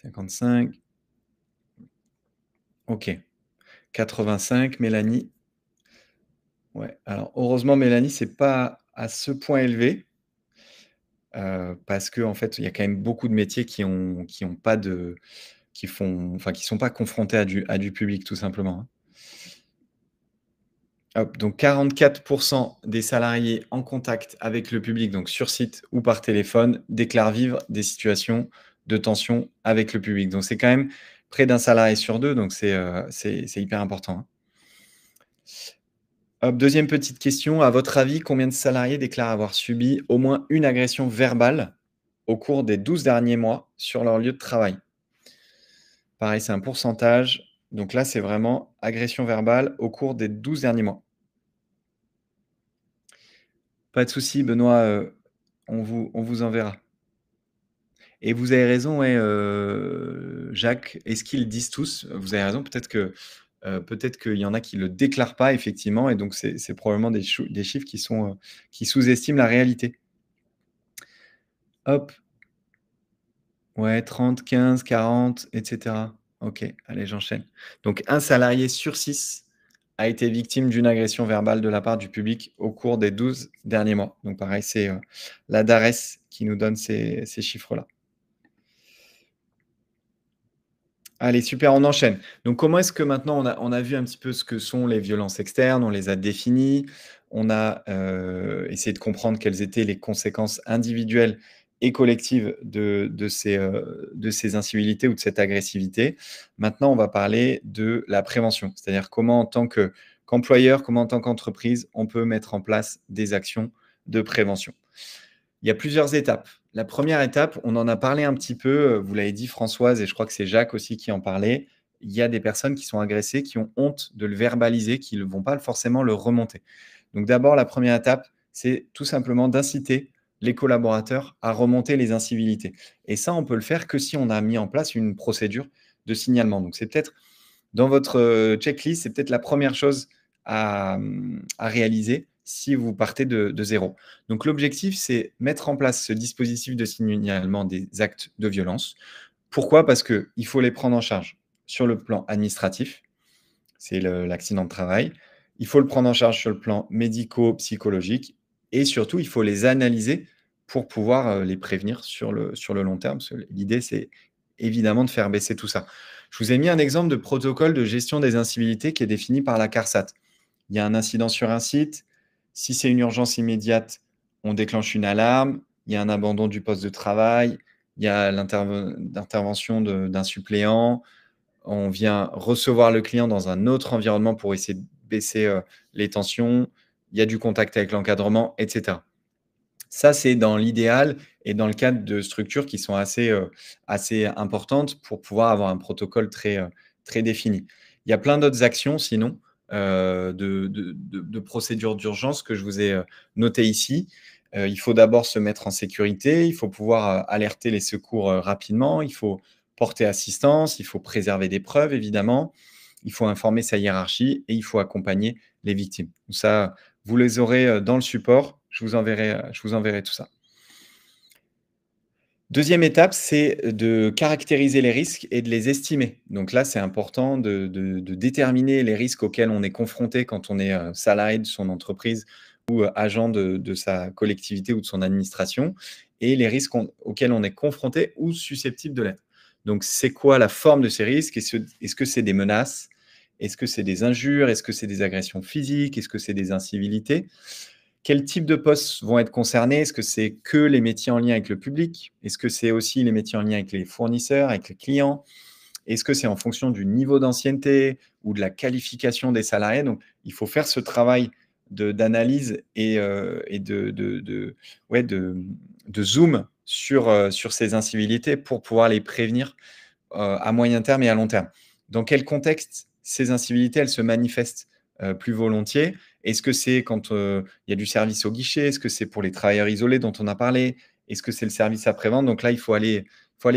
55? Ok. 85, Mélanie? Ouais. Alors heureusement, Mélanie, c'est pas à ce point élevé. Parce qu'en fait, il y a quand même beaucoup de métiers qui ont pas de qui sont pas confrontés à du public, tout simplement, hein. Hop, donc 44 des salariés en contact avec le public, donc sur site ou par téléphone, déclarent vivre des situations de tension avec le public. Donc c'est quand même près d'un salarié sur 2, donc c'est hyper important, hein. Hop, 2e petite question. À votre avis, combien de salariés déclarent avoir subi au moins une agression verbale au cours des 12 derniers mois sur leur lieu de travail? Pareil, c'est un pourcentage. Donc là, c'est vraiment agression verbale au cours des 12 derniers mois. Pas de souci, Benoît, on vous enverra. Et vous avez raison, ouais, Jacques, est-ce qu'ils le disent tous? Vous avez raison, peut-être qu'il y en a qui le déclarent pas effectivement et donc c'est probablement des chiffres qui sous-estiment la réalité. Hop, ouais, 30, 15, 40 et cetera. OK, allez, j'enchaîne. Donc un salarié sur 6 a été victime d'une agression verbale de la part du public au cours des 12 derniers mois. Donc pareil, c'est, la DARES qui nous donne ces chiffres-là. Allez, super, on enchaîne. Donc, comment est-ce que maintenant on a vu un petit peu ce que sont les violences externes, on les a définies, on a essayé de comprendre quelles étaient les conséquences individuelles et collectives de ces incivilités ou de cette agressivité. Maintenant, on va parler de la prévention, c'est-à-dire comment en tant qu'employeur, comment en tant qu'entreprise, on peut mettre en place des actions de prévention. Il y a plusieurs étapes. La première étape, on en a parlé un petit peu, vous l'avez dit Françoise et je crois que c'est Jacques aussi qui en parlait. Il y a des personnes qui sont agressées, qui ont honte de le verbaliser, qui ne vont pas forcément le remonter. Donc d'abord, la première étape, c'est tout simplement d'inciter les collaborateurs à remonter les incivilités. Et ça, on peut le faire que si on a mis en place une procédure de signalement. Donc c'est peut-être dans votre checklist, c'est peut-être la première chose à réaliser si vous partez de zéro. Donc l'objectif, c'est mettre en place ce dispositif de signalement des actes de violence. Pourquoi? Parce qu'il faut les prendre en charge. sur le plan administratif, c'est l'accident de travail. Il faut le prendre en charge sur le plan médico-psychologique et surtout, il faut les analyser pour pouvoir, les prévenir sur le long terme. Parce que l'idée, c'est évidemment de faire baisser tout ça. Je vous ai mis un exemple de protocole de gestion des incivilités qui est défini par la CARSAT. Il y a un incident sur un site. Si c'est une urgence immédiate, on déclenche une alarme. Il y a un abandon du poste de travail. Il y a l'intervention d'un suppléant. On vient recevoir le client dans un autre environnement pour essayer de baisser les tensions. Il y a du contact avec l'encadrement, etc. Ça, c'est dans l'idéal et dans le cadre de structures qui sont assez importantes pour pouvoir avoir un protocole très défini. Il y a plein d'autres actions sinon, de procédures d'urgence que je vous ai notées ici. Il faut d'abord se mettre en sécurité, il faut pouvoir alerter les secours rapidement, il faut porter assistance, il faut préserver des preuves évidemment, il faut informer sa hiérarchie et il faut accompagner les victimes. Ça, vous les aurez dans le support. Je vous enverrai tout ça. Deuxième étape, c'est de caractériser les risques et de les estimer. Donc là, c'est important de déterminer les risques auxquels on est confronté quand on est salarié de son entreprise ou agent de sa collectivité ou de son administration, et les risques auxquels on est confronté ou susceptible de l'être. Donc, c'est quoi la forme de ces risques? Est-ce que c'est des menaces? Est-ce que c'est des injures? Est-ce que c'est des agressions physiques? Est-ce que c'est des incivilités? Quels types de postes vont être concernés? Est-ce que c'est que les métiers en lien avec le public? Est-ce que c'est aussi les métiers en lien avec les fournisseurs, avec les clients? Est-ce que c'est en fonction du niveau d'ancienneté ou de la qualification des salariés? Donc, il faut faire ce travail d'analyse et de zoom sur ces incivilités pour pouvoir les prévenir à moyen terme et à long terme. Dans quel contexte ces incivilités, elles se manifestent plus volontiers? Est-ce que c'est quand il y a du service au guichet? Est-ce que c'est pour les travailleurs isolés dont on a parlé? Est-ce que c'est le service après-vente? Donc là, il faut aller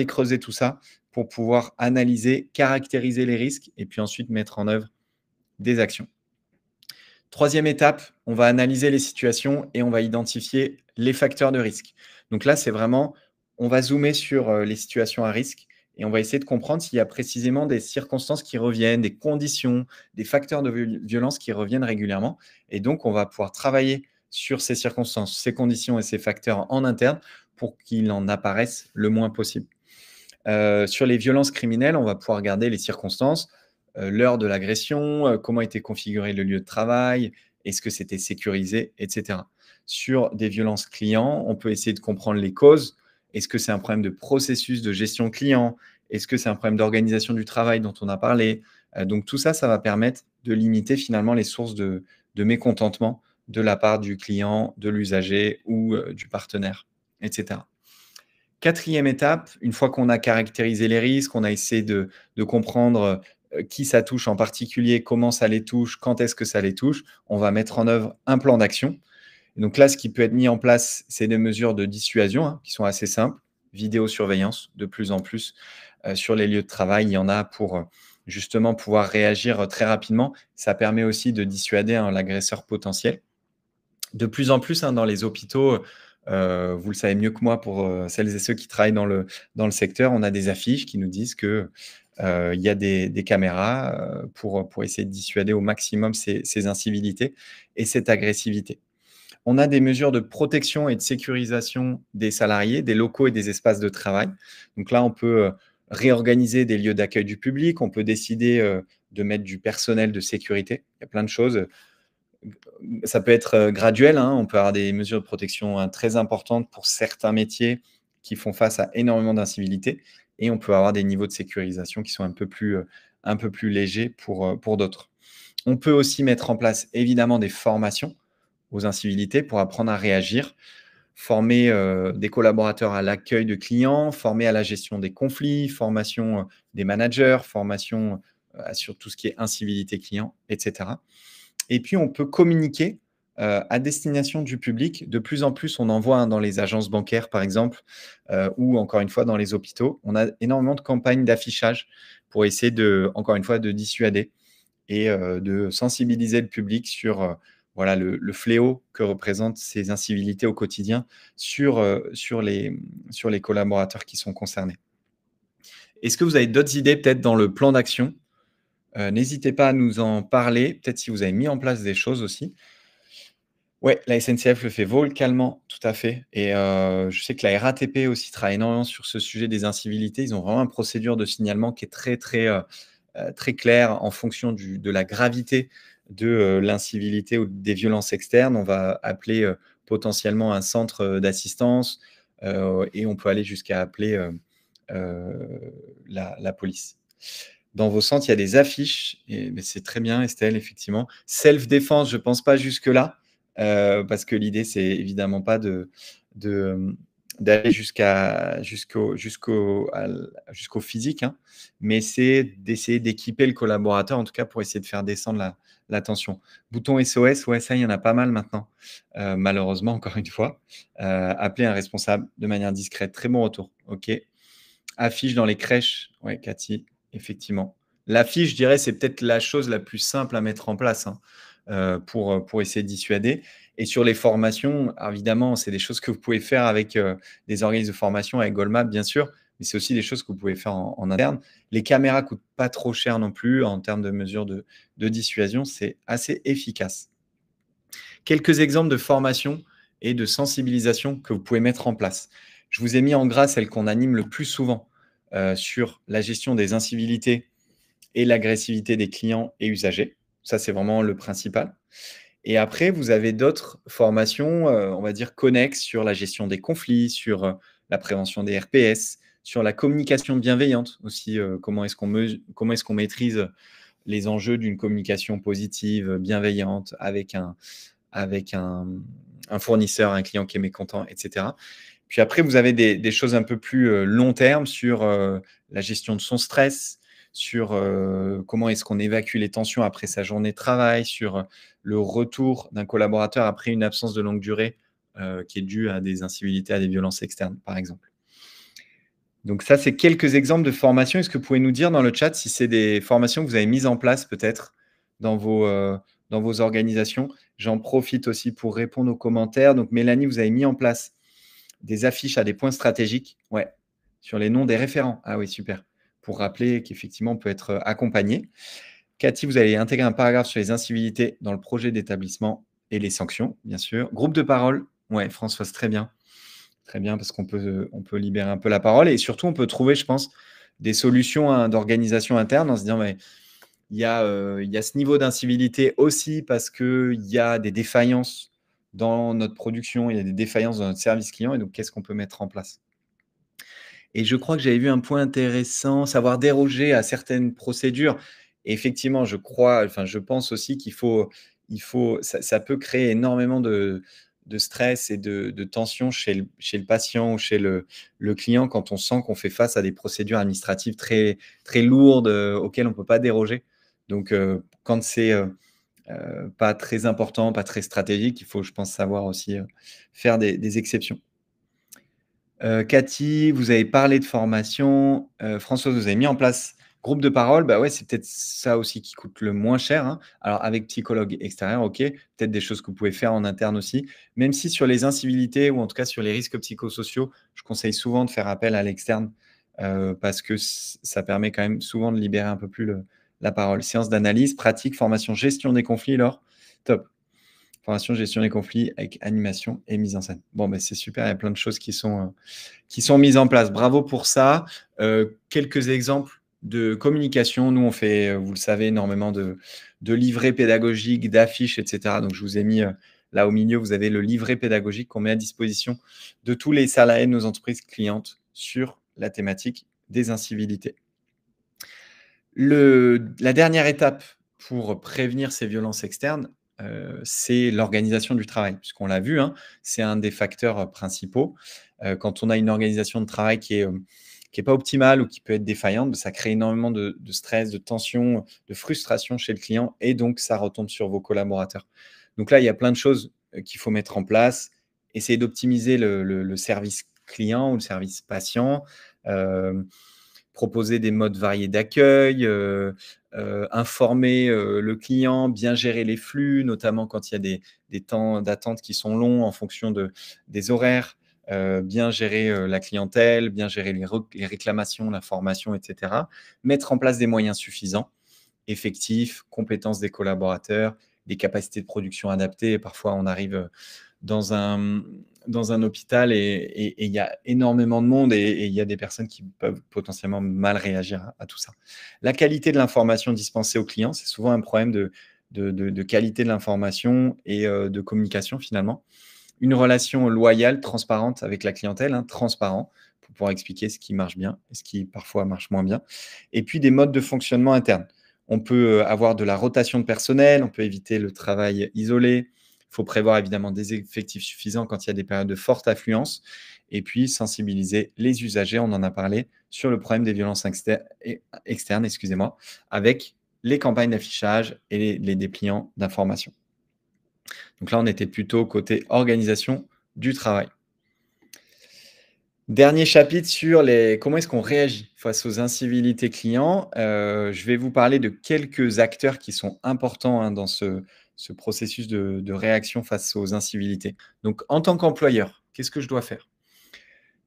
creuser tout ça pour pouvoir analyser, caractériser les risques et puis ensuite mettre en œuvre des actions. Troisième étape, on va analyser les situations et on va identifier les facteurs de risque. Donc là, c'est vraiment, on va zoomer sur les situations à risque et on va essayer de comprendre s'il y a précisément des circonstances qui reviennent, des conditions, des facteurs de violence qui reviennent régulièrement. Et donc, on va pouvoir travailler sur ces circonstances, ces conditions et ces facteurs en interne pour qu'il en apparaisse le moins possible. Sur les violences criminelles, on va pouvoir regarder les circonstances, l'heure de l'agression, comment était configuré le lieu de travail, est-ce que c'était sécurisé, etc. Sur des violences clients, on peut essayer de comprendre les causes. Est-ce que c'est un problème de processus de gestion client? Est-ce que c'est un problème d'organisation du travail dont on a parlé? Donc tout ça, ça va permettre de limiter finalement les sources de mécontentement de la part du client, de l'usager ou du partenaire, etc. Quatrième étape, une fois qu'on a caractérisé les risques, on a essayé de comprendre qui ça touche en particulier, comment ça les touche, quand est-ce que ça les touche, on va mettre en œuvre un plan d'action. Donc là, ce qui peut être mis en place, c'est des mesures de dissuasion qui sont assez simples. Vidéosurveillance, de plus en plus sur les lieux de travail, il y en a pour justement pouvoir réagir très rapidement. Ça permet aussi de dissuader l'agresseur potentiel. De plus en plus dans les hôpitaux, vous le savez mieux que moi pour celles et ceux qui travaillent dans le secteur, on a des affiches qui nous disent qu'il y a des caméras pour essayer de dissuader au maximum ces incivilités et cette agressivité. On a des mesures de protection et de sécurisation des salariés, des locaux et des espaces de travail. Donc là, on peut réorganiser des lieux d'accueil du public, on peut décider de mettre du personnel de sécurité. Il y a plein de choses. Ça peut être graduel, on peut avoir des mesures de protection très importantes pour certains métiers qui font face à énormément d'incivilités et on peut avoir des niveaux de sécurisation qui sont un peu plus légers pour d'autres. On peut aussi mettre en place évidemment des formations aux incivilités pour apprendre à réagir, former des collaborateurs à l'accueil de clients, former à la gestion des conflits, formation des managers, formation sur tout ce qui est incivilité client, etc. Et puis, on peut communiquer à destination du public. De plus en plus, on en voit dans les agences bancaires, par exemple, ou encore une fois dans les hôpitaux. On a énormément de campagnes d'affichage pour essayer encore une fois, de dissuader et de sensibiliser le public sur voilà, le fléau que représentent ces incivilités au quotidien sur les collaborateurs qui sont concernés. Est-ce que vous avez d'autres idées peut-être dans le plan d'action? N'hésitez pas à nous en parler, peut-être si vous avez mis en place des choses aussi. Ouais, la SNCF le fait vocalement, tout à fait et je sais que la RATP aussi travaille énormément sur ce sujet des incivilités. Ils ont vraiment une procédure de signalement qui est très claire en fonction de la gravité de, l'incivilité ou des violences externes. On va appeler, potentiellement un centre, d'assistance, et on peut aller jusqu'à appeler, la police. Dans vos centres, il y a des affiches et beh, c'est très bien Estelle, effectivement. Self défense, je pense pas jusque-là, parce que l'idée, c'est évidemment pas de, d'aller jusqu'au physique, hein, mais c'est d'essayer d'équiper le collaborateur, en tout cas pour essayer de faire descendre la tension. Bouton SOS, ouais, ça, il y en a pas mal maintenant, malheureusement, encore une fois. Appeler un responsable de manière discrète, très bon retour. OK. Affiche dans les crèches, ouais, Cathy, effectivement. L'affiche, je dirais, c'est peut-être la chose la plus simple à mettre en place, hein, pour essayer de dissuader et sur les formations, alors évidemment, c'est des choses que vous pouvez faire avec, des organismes de formation, avec Goldmap, bien sûr, mais c'est aussi des choses que vous pouvez faire en interne. Les caméras coûtent pas trop cher non plus en termes de mesures de dissuasion, c'est assez efficace. Quelques exemples de formation et de sensibilisation que vous pouvez mettre en place. Je vous ai mis en gras celle qu'on anime le plus souvent, sur la gestion des incivilités et l'agressivité des clients et usagers. Ça, c'est vraiment le principal et après, vous avez d'autres formations, on va dire connexes sur la gestion des conflits, sur, la prévention des RPS, sur la communication bienveillante aussi, comment est-ce qu'on maîtrise les enjeux d'une communication positive, bienveillante avec un fournisseur, un client qui est mécontent, et cetera. Puis après, vous avez des choses un peu plus, long terme sur, la gestion de son stress, sur, comment est-ce qu'on évacue les tensions après sa journée de travail, sur, le retour d'un collaborateur après une absence de longue durée, qui est due à des incivilités, à des violences externes, par exemple. Donc ça, c'est quelques exemples de formations. Est-ce que vous pouvez nous dire dans le chat si c'est des formations que vous avez mises en place peut-être dans vos organisations? J'en profite aussi pour répondre aux commentaires. Donc Mélanie, vous avez mis en place des affiches à des points stratégiques, ouais, sur les noms des référents. Ah oui, super. Pour rappeler qu'effectivement, on peut être, accompagné. Cathy, vous allez intégrer un paragraphe sur les incivilités dans le projet d'établissement et les sanctions, bien sûr. Groupe de parole, ouais, Françoise, très bien. Très bien, parce qu'on peut libérer un peu la parole et surtout, on peut trouver, je pense, des solutions, hein, d'organisation interne en se disant: «Mais il y a ce niveau d'incivilité aussi parce qu'il y a des défaillances dans notre production, il y a des défaillances dans notre service client et donc qu'est-ce qu'on peut mettre en place?» Et je crois que j'avais vu un point intéressant, savoir déroger à certaines procédures. Et effectivement, je pense aussi ça peut créer énormément de stress et de tension chez le patient ou chez le client quand on sent qu'on fait face à des procédures administratives très, très lourdes, auxquelles on ne peut pas déroger. Donc, quand c'est, pas très important, pas très stratégique, il faut, je pense, savoir aussi, faire des exceptions. Cathy, vous avez parlé de formation. Françoise, vous avez mis en place groupe de parole. Bah, ouais, c'est peut-être ça aussi qui coûte le moins cher, hein. Alors avec psychologue extérieur, OK, peut-être des choses que vous pouvez faire en interne aussi. Même si sur les incivilités ou en tout cas sur les risques psychosociaux, je conseille souvent de faire appel à l'externe, parce que ça permet quand même souvent de libérer un peu plus la parole. Séance d'analyse, pratique, formation, gestion des conflits, Laure? Top. Formation, gestion des conflits avec animation et mise en scène. Bon, ben c'est super, il y a plein de choses qui sont mises en place. Bravo pour ça. Quelques exemples de communication. Nous, on fait, vous le savez, énormément de livrets pédagogiques, d'affiches, et cetera. Donc, je vous ai mis, là au milieu, vous avez le livret pédagogique qu'on met à disposition de tous les salariés de nos entreprises clientes sur la thématique des incivilités. La dernière étape pour prévenir ces violences externes, c'est l'organisation du travail. Puisqu'on l'a vu, hein, c'est un des facteurs, principaux. Quand on a une organisation de travail qui est pas optimale ou qui peut être défaillante, ça crée énormément de stress, de tension, de frustration chez le client et donc ça retombe sur vos collaborateurs. Donc là, il y a plein de choses, qu'il faut mettre en place. Essayer d'optimiser le service client ou le service patient, hem proposer des modes variés d'accueil, informer, le client, bien gérer les flux, notamment quand il y a des temps d'attente qui sont longs en fonction des horaires, bien gérer la clientèle, bien gérer les réclamations, l'information, etc. Mettre en place des moyens suffisants, effectifs, compétences des collaborateurs, des capacités de production adaptées. Parfois, on arrive dans un hôpital et il y a énormément de monde et il y a des personnes qui peuvent potentiellement mal réagir à tout ça. La qualité de l'information dispensée aux clients, c'est souvent un problème de qualité de l'information et de communication finalement. Une relation loyale, transparente avec la clientèle, hein, transparent, pour pouvoir expliquer ce qui marche bien et ce qui parfois marche moins bien. Et puis des modes de fonctionnement internes. On peut avoir de la rotation de personnel, on peut éviter le travail isolé. Il faut prévoir évidemment des effectifs suffisants quand il y a des périodes de forte affluence. Et puis sensibiliser les usagers, on en a parlé, sur le problème des violences externes, excusez-moi, avec les campagnes d'affichage et les dépliants d'information. Donc là, on était plutôt côté organisation du travail. Dernier chapitre sur comment est-ce qu'on réagit face aux incivilités clients. Je vais vous parler de quelques acteurs qui sont importants, hein, dans ce processus de réaction face aux incivilités. Donc, en tant qu'employeur, qu'est-ce que je dois faire?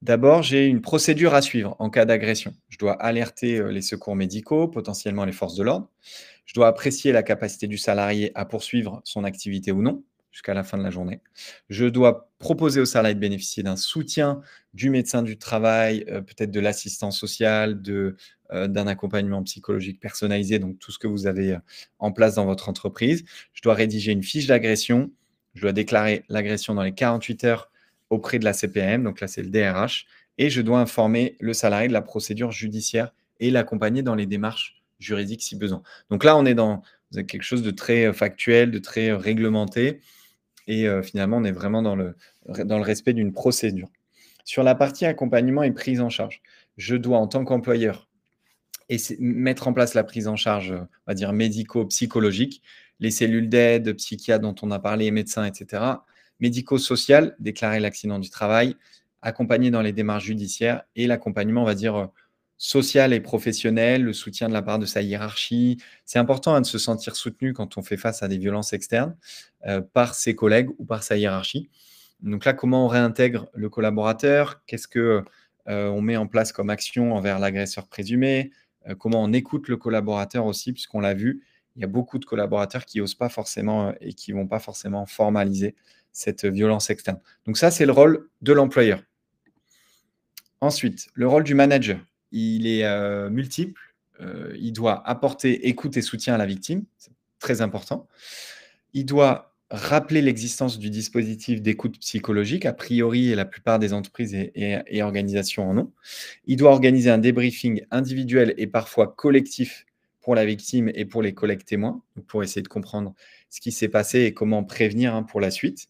D'abord, j'ai une procédure à suivre en cas d'agression. Je dois alerter les secours médicaux, potentiellement les forces de l'ordre. Je dois apprécier la capacité du salarié à poursuivre son activité ou non jusqu'à la fin de la journée. Je dois proposer au salarié de bénéficier d'un soutien du médecin du travail, peut-être de l'assistance sociale, d'un accompagnement psychologique personnalisé, donc tout ce que vous avez en place dans votre entreprise. Je dois rédiger une fiche d'agression. Je dois déclarer l'agression dans les 48 heures auprès de la CPM, donc là c'est le DRH, et je dois informer le salarié de la procédure judiciaire et l'accompagner dans les démarches juridiques si besoin. Donc là, on est dans quelque chose de très factuel, de très réglementé, et finalement, on est vraiment dans le respect d'une procédure. Sur la partie accompagnement et prise en charge, je dois, en tant qu'employeur, mettre en place la prise en charge, on va dire médico-psychologique, les cellules d'aide, psychiatres dont on a parlé, médecins, etc. Médico-social, déclarer l'accident du travail, accompagner dans les démarches judiciaires et l'accompagnement, on va dire, social et professionnel, le soutien de la part de sa hiérarchie. C'est important, hein, de se sentir soutenu quand on fait face à des violences externes, par ses collègues ou par sa hiérarchie. Donc là, comment on réintègre le collaborateur? Qu'est-ce que on met en place comme action envers l'agresseur présumé? Comment on écoute le collaborateur aussi, puisqu'on l'a vu, il y a beaucoup de collaborateurs qui osent pas forcément et qui vont pas forcément formaliser cette violence externe. Donc ça, c'est le rôle de l'employeur. Ensuite, le rôle du manager, il est multiple. Il doit apporter écoute et soutien à la victime, c'est très important. Il doit rappeler l'existence du dispositif d'écoute psychologique, a priori, et la plupart des entreprises et organisations en ont. Il doit organiser un débriefing individuel et parfois collectif pour la victime et pour les collègues témoins, donc pour essayer de comprendre ce qui s'est passé et comment prévenir, hein, pour la suite.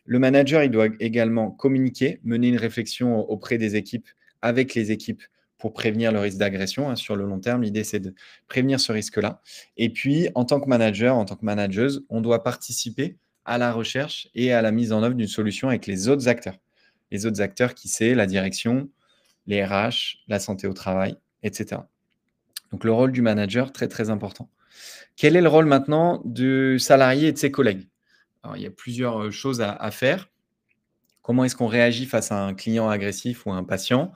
Le manager, il doit également communiquer, mener une réflexion auprès des équipes, avec les équipes, pour prévenir le risque d'agression, hein, sur le long terme. L'idée, c'est de prévenir ce risque-là. Et puis, en tant que manager, en tant que manageuse, on doit participer à la recherche et à la mise en œuvre d'une solution avec les autres acteurs. Les autres acteurs qui c'est la direction, les RH, la santé au travail, etc. Donc le rôle du manager, très très important. Quel est le rôle maintenant du salarié et de ses collègues? Alors il y a plusieurs choses à faire. Comment est-ce qu'on réagit face à un client agressif ou à un patient?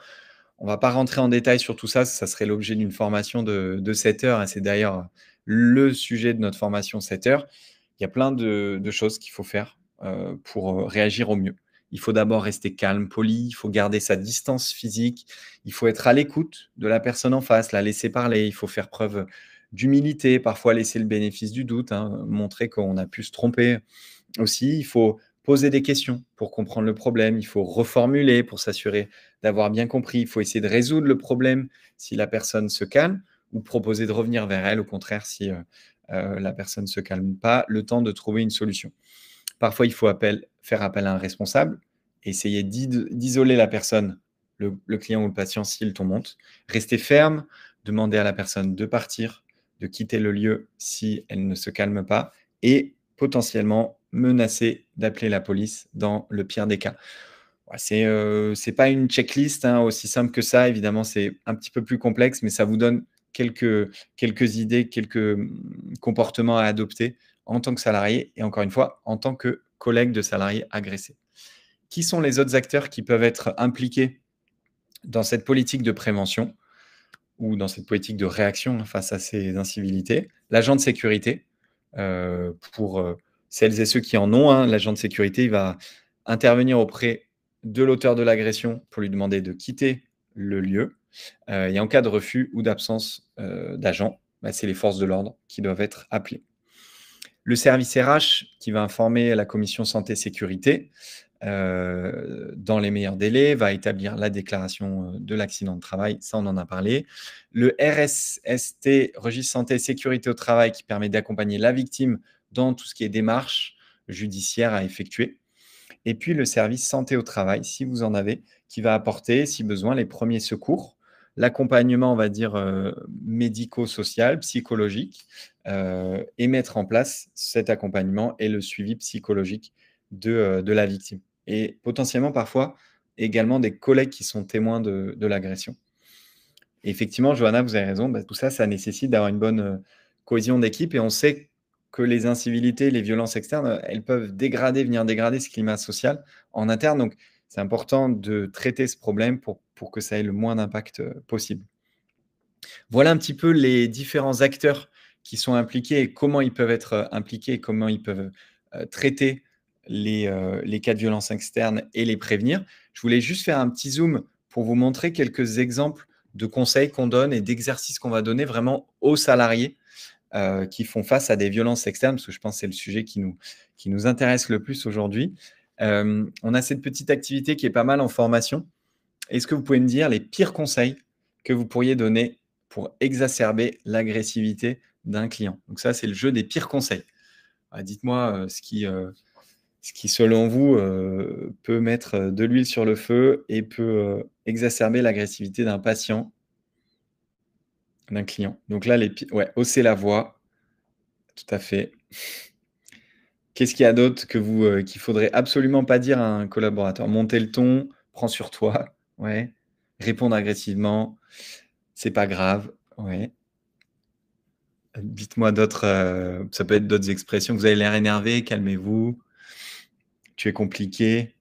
On ne va pas rentrer en détail sur tout ça, ça serait l'objet d'une formation de 7 heures et c'est d'ailleurs le sujet de notre formation 7 heures. Il y a plein de choses qu'il faut faire, pour réagir au mieux. Il faut d'abord rester calme, poli, il faut garder sa distance physique, il faut être à l'écoute de la personne en face, la laisser parler, il faut faire preuve d'humilité, parfois laisser le bénéfice du doute, hein, montrer qu'on a pu se tromper aussi. Il faut poser des questions pour comprendre le problème, il faut reformuler pour s'assurer d'avoir bien compris, il faut essayer de résoudre le problème si la personne se calme ou proposer de revenir vers elle, au contraire, si la personne ne se calme pas, le temps de trouver une solution. Parfois, il faut faire appel à un responsable, essayer d'isoler la personne, le client ou le patient, si le ton monte. Rester ferme, demander à la personne de partir, de quitter le lieu si elle ne se calme pas et potentiellement menacer d'appeler la police dans le pire des cas. Ouais, c'est pas une checklist, hein, aussi simple que ça. Évidemment, c'est un petit peu plus complexe, mais ça vous donne quelques idées, quelques comportements à adopter en tant que salarié et encore une fois, en tant que collègue de salarié agressé. Qui sont les autres acteurs qui peuvent être impliqués dans cette politique de prévention ou dans cette politique de réaction face à ces incivilités? L'agent de sécurité, pour, celles et ceux qui en ont, hein, l'agent de sécurité, il va intervenir auprès de l'auteur de l'agression pour lui demander de quitter le lieu, et en cas de refus ou d'absence, d'agent, bah, c'est les forces de l'ordre qui doivent être appelées. Le service RH qui va informer la commission santé sécurité, dans les meilleurs délais, va établir la déclaration, de l'accident de travail, ça on en a parlé. Le RSST, registre santé et sécurité au travail, qui permet d'accompagner la victime dans tout ce qui est démarches judiciaires à effectuer. Et puis le service santé au travail, si vous en avez, qui va apporter, si besoin, les premiers secours, l'accompagnement, on va dire, médico-social, psychologique, et mettre en place cet accompagnement et le suivi psychologique de la victime. Et potentiellement, parfois, également des collègues qui sont témoins de l'agression. Et effectivement, Johanna, vous avez raison, bah, tout ça, ça nécessite d'avoir une bonne, cohésion d'équipe et on sait que les incivilités, les violences externes, elles peuvent venir dégrader ce climat social en interne. Donc, c'est important de traiter ce problème pour que ça ait le moins d'impact, possible. Voilà un petit peu les différents acteurs qui sont impliqués et comment ils peuvent être, impliqués et comment ils peuvent, traiter les cas de violence externe et les prévenir. Je voulais juste faire un petit zoom pour vous montrer quelques exemples de conseils qu'on donne et d'exercices qu'on va donner vraiment aux salariés, qui font face à des violences externes, parce que je pense que c'est le sujet qui nous intéresse le plus aujourd'hui. On a cette petite activité qui est pas mal en formation. Est-ce que vous pouvez me dire les pires conseils que vous pourriez donner pour exacerber l'agressivité d'un client? Donc ça, c'est le jeu des pires conseils. Dites-moi, ce qui selon vous, peut mettre, de l'huile sur le feu et peut, exacerber l'agressivité d'un patient, d'un client. Donc là, ouais, hausser la voix, tout à fait. Qu'est-ce qu'il y a d'autre qu'il faudrait absolument pas dire à un collaborateur? Monter le ton, prends sur toi, ouais. Répondre agressivement, c'est pas grave, ouais. Dites-moi d'autres, ça peut être d'autres expressions. Vous avez l'air énervé, calmez-vous. Tu es compliqué,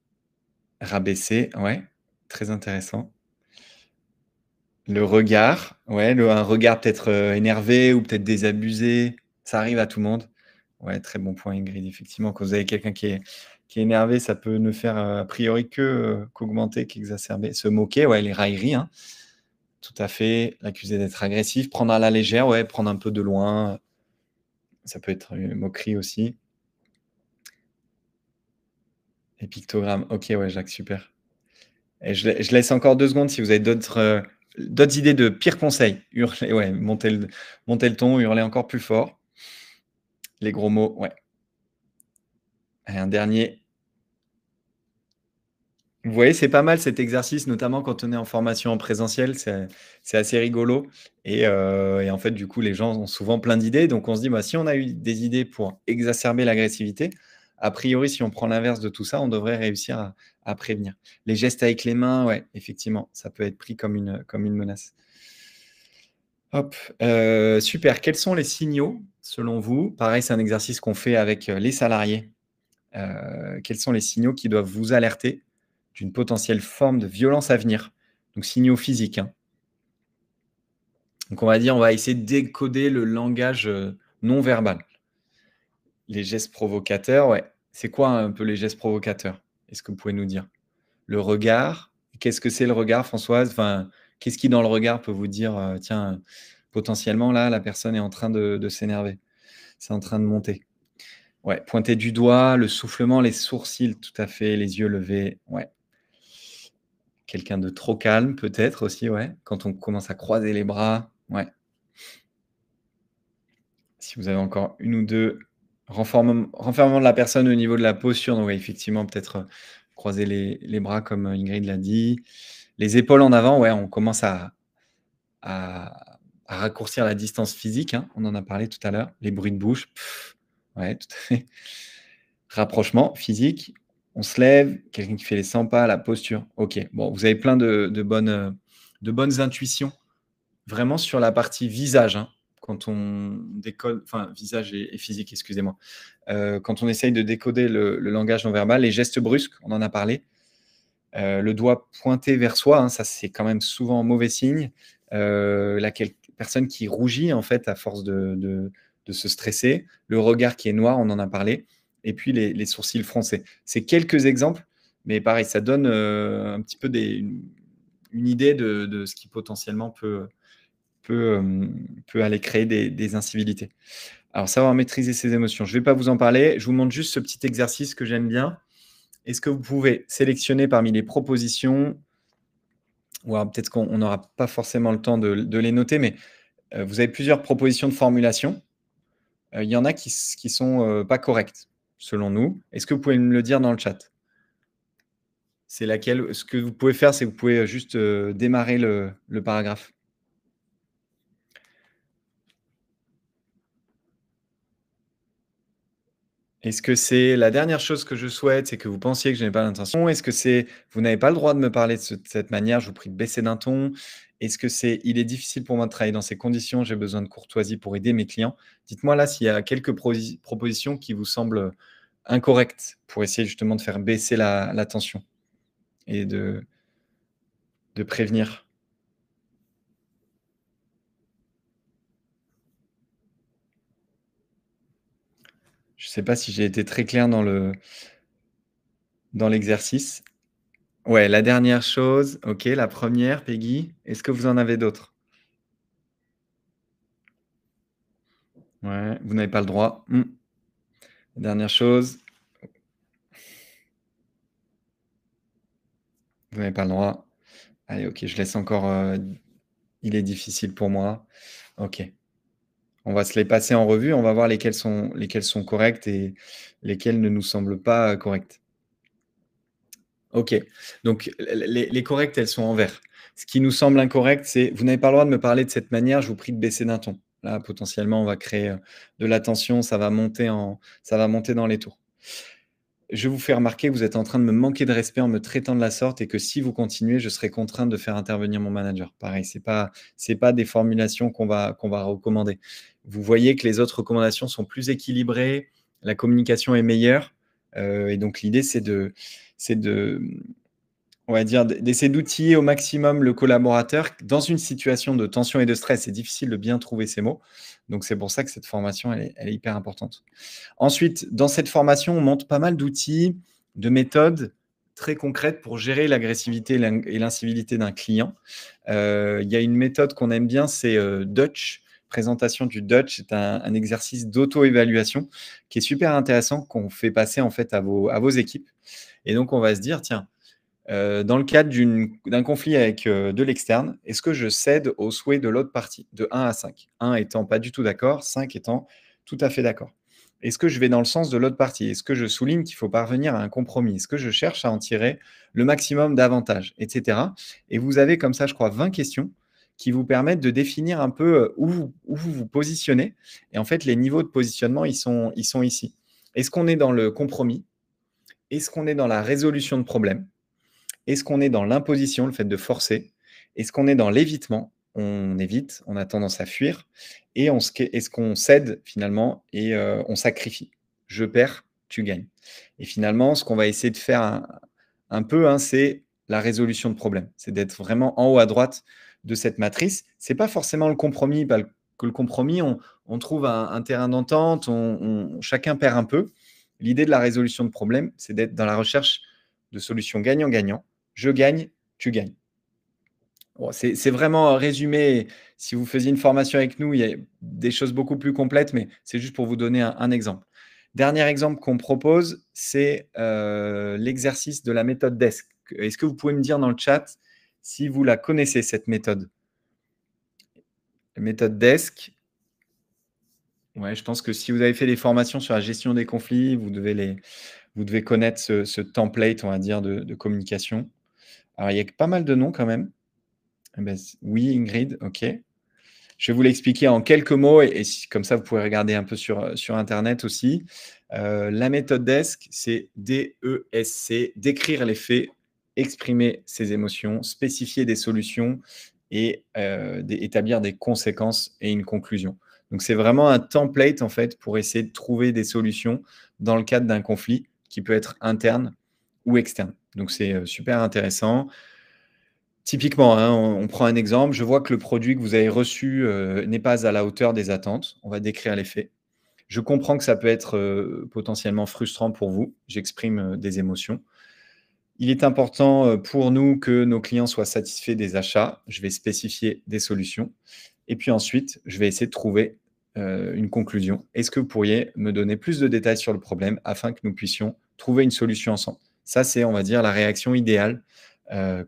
rabaisser, ouais, très intéressant. Le regard, ouais, un regard peut-être, énervé ou peut-être désabusé, ça arrive à tout le monde. Ouais, très bon point Ingrid, effectivement, quand vous avez quelqu'un qui est énervé, ça peut ne faire, a priori qu'augmenter, qu'exacerber. Se moquer, ouais, les railleries, hein, tout à fait. L'accuser d'être agressif, prendre à la légère, ouais, prendre un peu de loin, ça peut être une moquerie aussi. Les pictogrammes, OK, ouais, Jacques, super. Et je laisse encore 2 secondes si vous avez d'autres idées de pires conseils. Hurler, ouais, monter le ton, hurler encore plus fort. Les gros mots, ouais. Et un dernier. Vous voyez, c'est pas mal cet exercice, notamment quand on est en formation en présentiel, c'est assez rigolo et en fait, du coup, les gens ont souvent plein d'idées. Donc on se dit: «Bah, si on a eu des idées pour exacerber l'agressivité, a priori, si on prend l'inverse de tout ça, on devrait réussir à prévenir». Les gestes avec les mains, ouais, effectivement, ça peut être pris comme une menace. Hop, super. Quels sont les signaux, selon vous? Pareil, c'est un exercice qu'on fait avec, les salariés. Quels sont les signaux qui doivent vous alerter d'une potentielle forme de violence à venir? Donc signaux physiques, hein. Donc on va dire, on va essayer de décoder le langage, non verbal. Les gestes provocateurs, ouais. C'est quoi un peu les gestes provocateurs? Est-ce que vous pouvez nous dire? Le regard, qu'est-ce que c'est le regard, Françoise? Enfin, qu'est-ce qui dans le regard peut vous dire, «Tiens, potentiellement là, la personne est en train de s'énerver, c'est en train de monter»? Ouais, pointer du doigt, le soufflement, les sourcils, tout à fait, les yeux levés, ouais. Quelqu'un de trop calme peut-être aussi, ouais, quand on commence à croiser les bras, ouais. Si vous avez encore une ou 2 renfermement de la personne au niveau de la posture, donc ouais, effectivement, peut-être, croiser les bras comme, Ingrid l'a dit. Les épaules en avant, ouais, on commence à raccourcir la distance physique, hein, on en a parlé tout à l'heure. Les bruits de bouche, ouais, tout à fait. Rapprochement physique, on se lève, quelqu'un qui fait les 100 pas, la posture. OK, bon, vous avez plein de bonnes intuitions, vraiment sur la partie visage, hein, quand on décode enfin visage et physique, excusez-moi. Quand on essaye de décoder le langage non verbal, les gestes brusques, on en a parlé. le doigt pointé vers soi, hein, ça c'est quand même souvent un mauvais signe. La personne qui rougit en fait à force de se stresser, le regard qui est noir, on en a parlé, et puis les sourcils froncés. C'est quelques exemples, mais pareil, ça donne un petit peu une idée de ce qui potentiellement peut aller créer des incivilités. Alors, savoir maîtriser ses émotions, je ne vais pas vous en parler, je vous montre juste ce petit exercice que j'aime bien. Est-ce que vous pouvez sélectionner parmi les propositions, ou alors peut-être qu'on n'aura pas forcément le temps de les noter, mais vous avez plusieurs propositions de formulation. Il y en a qui sont pas correctes, selon nous. Est-ce que vous pouvez me le dire dans le chat? C'est laquelle? Ce que vous pouvez faire, c'est que vous pouvez juste démarrer le paragraphe. Est-ce que c'est la dernière chose que je souhaite, c'est que vous pensiez que je n'ai pas l'intention? Est-ce que c'est vous n'avez pas le droit de me parler de cette manière, je vous prie de baisser d'un ton? Est-ce que c'est il est difficile pour moi de travailler dans ces conditions, j'ai besoin de courtoisie pour aider mes clients? Dites-moi là s'il y a quelques propositions qui vous semblent incorrectes pour essayer justement de faire baisser la tension et de prévenir. Je ne sais pas si j'ai été très clair dans l'exercice. Ouais, la dernière chose, OK, la première, Peggy. Est-ce que vous en avez d'autres? Ouais, vous n'avez pas le droit. Mmh. Dernière chose, vous n'avez pas le droit. Allez, OK, je laisse encore, il est difficile pour moi. OK. On va se les passer en revue, on va voir lesquelles sont correctes et lesquelles ne nous semblent pas, correctes. OK. Donc les correctes, elles sont en vert. Ce qui nous semble incorrect, c'est: «Vous n'avez pas le droit de me parler de cette manière, je vous prie de baisser d'un ton». Là, potentiellement, on va créer, de la tension, ça va monter dans les tours. Je vous fais remarquer que vous êtes en train de me manquer de respect en me traitant de la sorte et que si vous continuez, je serai contraint de faire intervenir mon manager. Pareil, c'est pas des formulations qu'on va recommander. Vous voyez que les autres recommandations sont plus équilibrées, la communication est meilleure, et donc l'idée c'est de on va dire d'essayer d'outiller au maximum le collaborateur dans une situation de tension et de stress. C'est difficile de bien trouver ces mots, donc c'est pour ça que cette formation elle est hyper importante. Ensuite, dans cette formation, on montre pas mal d'outils, de méthodes très concrètes pour gérer l'agressivité et l'incivilité d'un client. Il y a une méthode qu'on aime bien, c'est Dutch. Présentation du Dutch, c'est un exercice d'auto-évaluation qui est super intéressant, qu'on fait passer en fait à vos équipes. Et donc, on va se dire, tiens, dans le cadre d'un conflit avec de l'externe, est-ce que je cède aux souhaits de l'autre partie, de 1 à 5? 1 étant pas du tout d'accord, 5 étant tout à fait d'accord. Est-ce que je vais dans le sens de l'autre partie? Est-ce que je souligne qu'il faut parvenir à un compromis? Est-ce que je cherche à en tirer le maximum d'avantages, et cetera? Et vous avez comme ça, je crois, 20 questions qui vous permettent de définir un peu où vous vous positionnez. Et en fait, les niveaux de positionnement, ils sont ici. Est-ce qu'on est dans le compromis? Est-ce qu'on est dans la résolution de problèmes? Est-ce qu'on est dans l'imposition, le fait de forcer? Est-ce qu'on est dans l'évitement? On évite, on a tendance à fuir et est-ce qu'on cède finalement et on sacrifie? Je perds, tu gagnes. Et finalement, ce qu'on va essayer de faire un peu, hein, c'est la résolution de problèmes. C'est d'être vraiment en haut à droite de cette matrice. C'est pas forcément le compromis, que le compromis, on trouve un terrain d'entente, chacun perd un peu. L'idée de la résolution de problèmes, c'est d'être dans la recherche de solutions gagnant-gagnant. Je gagne, tu gagnes. Bon, c'est vraiment résumé. Si vous faisiez une formation avec nous, il y a des choses beaucoup plus complètes, mais c'est juste pour vous donner un exemple. Dernier exemple qu'on propose, c'est l'exercice de la méthode DESC. Est-ce que vous pouvez me dire dans le chat si vous la connaissez, cette méthode? La méthode DESC, ouais, je pense que si vous avez fait des formations sur la gestion des conflits, vous devez connaître ce template, on va dire, de communication. Alors, il y a pas mal de noms quand même. Eh ben, oui, Ingrid, OK. Je vais vous l'expliquer en quelques mots et comme ça, vous pouvez regarder un peu sur internet aussi. La méthode DESC, c'est DESC, décrire les faits, exprimer ses émotions, spécifier des solutions et établir des conséquences et une conclusion. Donc, c'est vraiment un template, en fait, pour essayer de trouver des solutions dans le cadre d'un conflit qui peut être interne ou externe. Donc, c'est super intéressant. Typiquement, hein, on prend un exemple. Je vois que le produit que vous avez reçu n'est pas à la hauteur des attentes. On va décrire les faits. Je comprends que ça peut être potentiellement frustrant pour vous. J'exprime des émotions. Il est important pour nous que nos clients soient satisfaits des achats. Je vais spécifier des solutions. Et puis ensuite, je vais essayer de trouver une conclusion. Est-ce que vous pourriez me donner plus de détails sur le problème afin que nous puissions trouver une solution ensemble? Ça, c'est, on va dire, la réaction idéale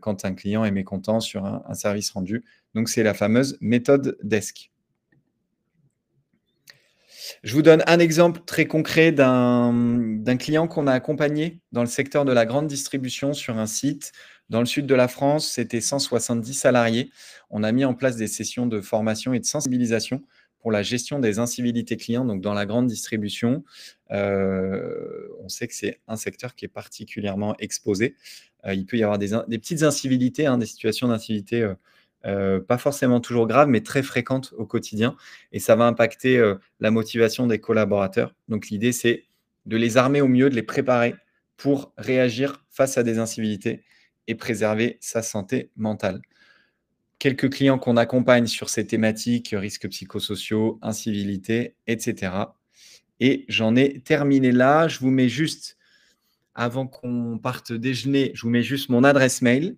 quand un client est mécontent sur un service rendu. Donc, c'est la fameuse méthode DESC. Je vous donne un exemple très concret d'un client qu'on a accompagné dans le secteur de la grande distribution sur un site dans le sud de la France. C'était 170 salariés. On a mis en place des sessions de formation et de sensibilisation pour la gestion des incivilités clients, donc dans la grande distribution. On sait que c'est un secteur qui est particulièrement exposé. Il peut y avoir des petites incivilités, hein, des situations d'incivilité pas forcément toujours graves, mais très fréquentes au quotidien. Et ça va impacter la motivation des collaborateurs. Donc l'idée, c'est de les armer au mieux, de les préparer pour réagir face à des incivilités et préserver sa santé mentale. Quelques clients qu'on accompagne sur ces thématiques, risques psychosociaux, incivilités, etc. Et j'en ai terminé là. Je vous mets juste, avant qu'on parte déjeuner, je vous mets juste mon adresse mail.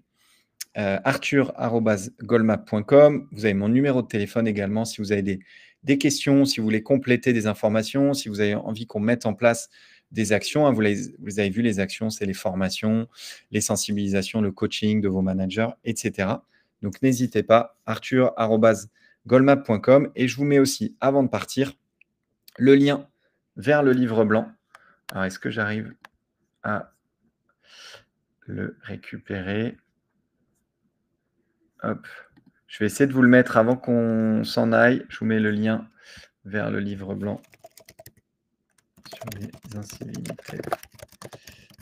Arthur@goldmap.com. Vous avez mon numéro de téléphone également si vous avez des questions, si vous voulez compléter des informations, si vous avez envie qu'on mette en place des actions. Hein, vous avez vu, les actions, c'est les formations, les sensibilisations, le coaching de vos managers, etc. Donc, n'hésitez pas, arthur@goldmap.com. Et je vous mets aussi, avant de partir, le lien vers le livre blanc. Alors, est-ce que j'arrive à le récupérer? Hop. Je vais essayer de vous le mettre avant qu'on s'en aille. Je vous mets le lien vers le livre blanc sur les incivilités.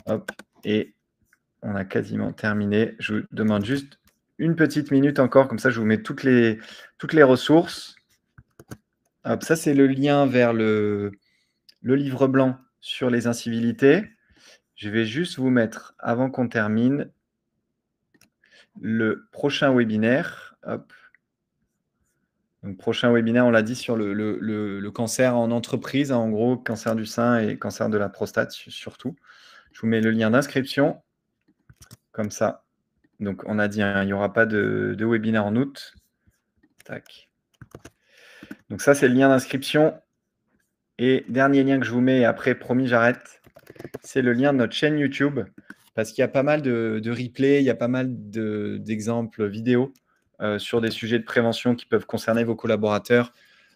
Hop. Et on a quasiment terminé. Je vous demande juste une petite minute encore. Comme ça, je vous mets toutes les ressources. Hop. Ça, c'est le lien vers le livre blanc sur les incivilités. Je vais juste vous mettre, avant qu'on termine, le prochain webinaire. Hop. Donc, prochain webinaire, on l'a dit, sur le cancer en entreprise, hein, en gros, cancer du sein et cancer de la prostate surtout. Je vous mets le lien d'inscription, comme ça. Donc, on a dit, hein, il n'y aura pas de webinaire en août. Tac. Donc, ça, c'est le lien d'inscription. Et dernier lien que je vous mets, et après, promis, j'arrête, c'est le lien de notre chaîne YouTube, parce qu'il y a pas mal de replays, il y a pas mal d'exemples vidéo sur des sujets de prévention qui peuvent concerner vos collaborateurs,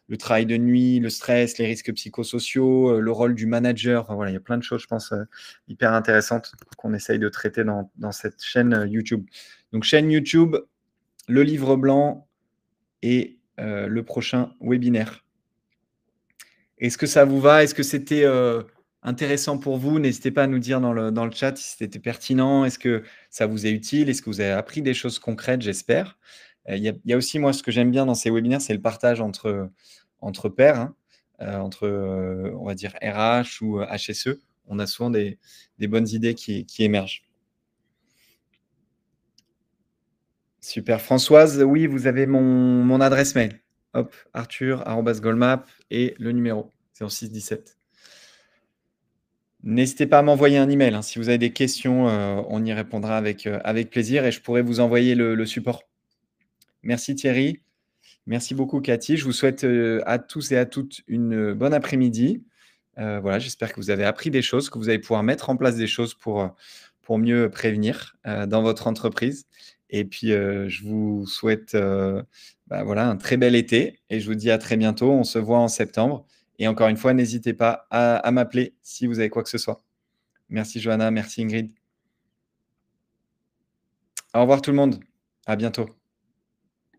le travail de nuit, le stress, les risques psychosociaux, le rôle du manager. Enfin, voilà, il y a plein de choses, je pense, hyper intéressantes qu'on essaye de traiter dans cette chaîne YouTube. Donc, chaîne YouTube, le livre blanc et le prochain webinaire. Est-ce que ça vous va? Est-ce que c'était intéressant pour vous? N'hésitez pas à nous dire dans le chat si c'était pertinent. Est-ce que ça vous est utile? Est-ce que vous avez appris des choses concrètes? J'espère. Il y a aussi, moi, ce que j'aime bien dans ces webinaires, c'est le partage entre pairs, hein, entre, on va dire, RH ou HSE. On a souvent des bonnes idées qui émergent. Super. Françoise, oui, vous avez mon adresse mail. Hop, arthur@goldmap et le numéro 0617. N'hésitez pas à m'envoyer un email, hein. Si vous avez des questions, on y répondra avec plaisir et je pourrai vous envoyer le support. Merci Thierry. Merci beaucoup Cathy. Je vous souhaite à tous et à toutes une bonne après-midi. Voilà, j'espère que vous avez appris des choses, que vous allez pouvoir mettre en place des choses pour mieux prévenir dans votre entreprise. Et puis, je vous souhaite voilà, un très bel été et je vous dis à très bientôt. On se voit en septembre. Et encore une fois, n'hésitez pas à m'appeler si vous avez quoi que ce soit. Merci Johanna, merci Ingrid. Au revoir tout le monde. À bientôt.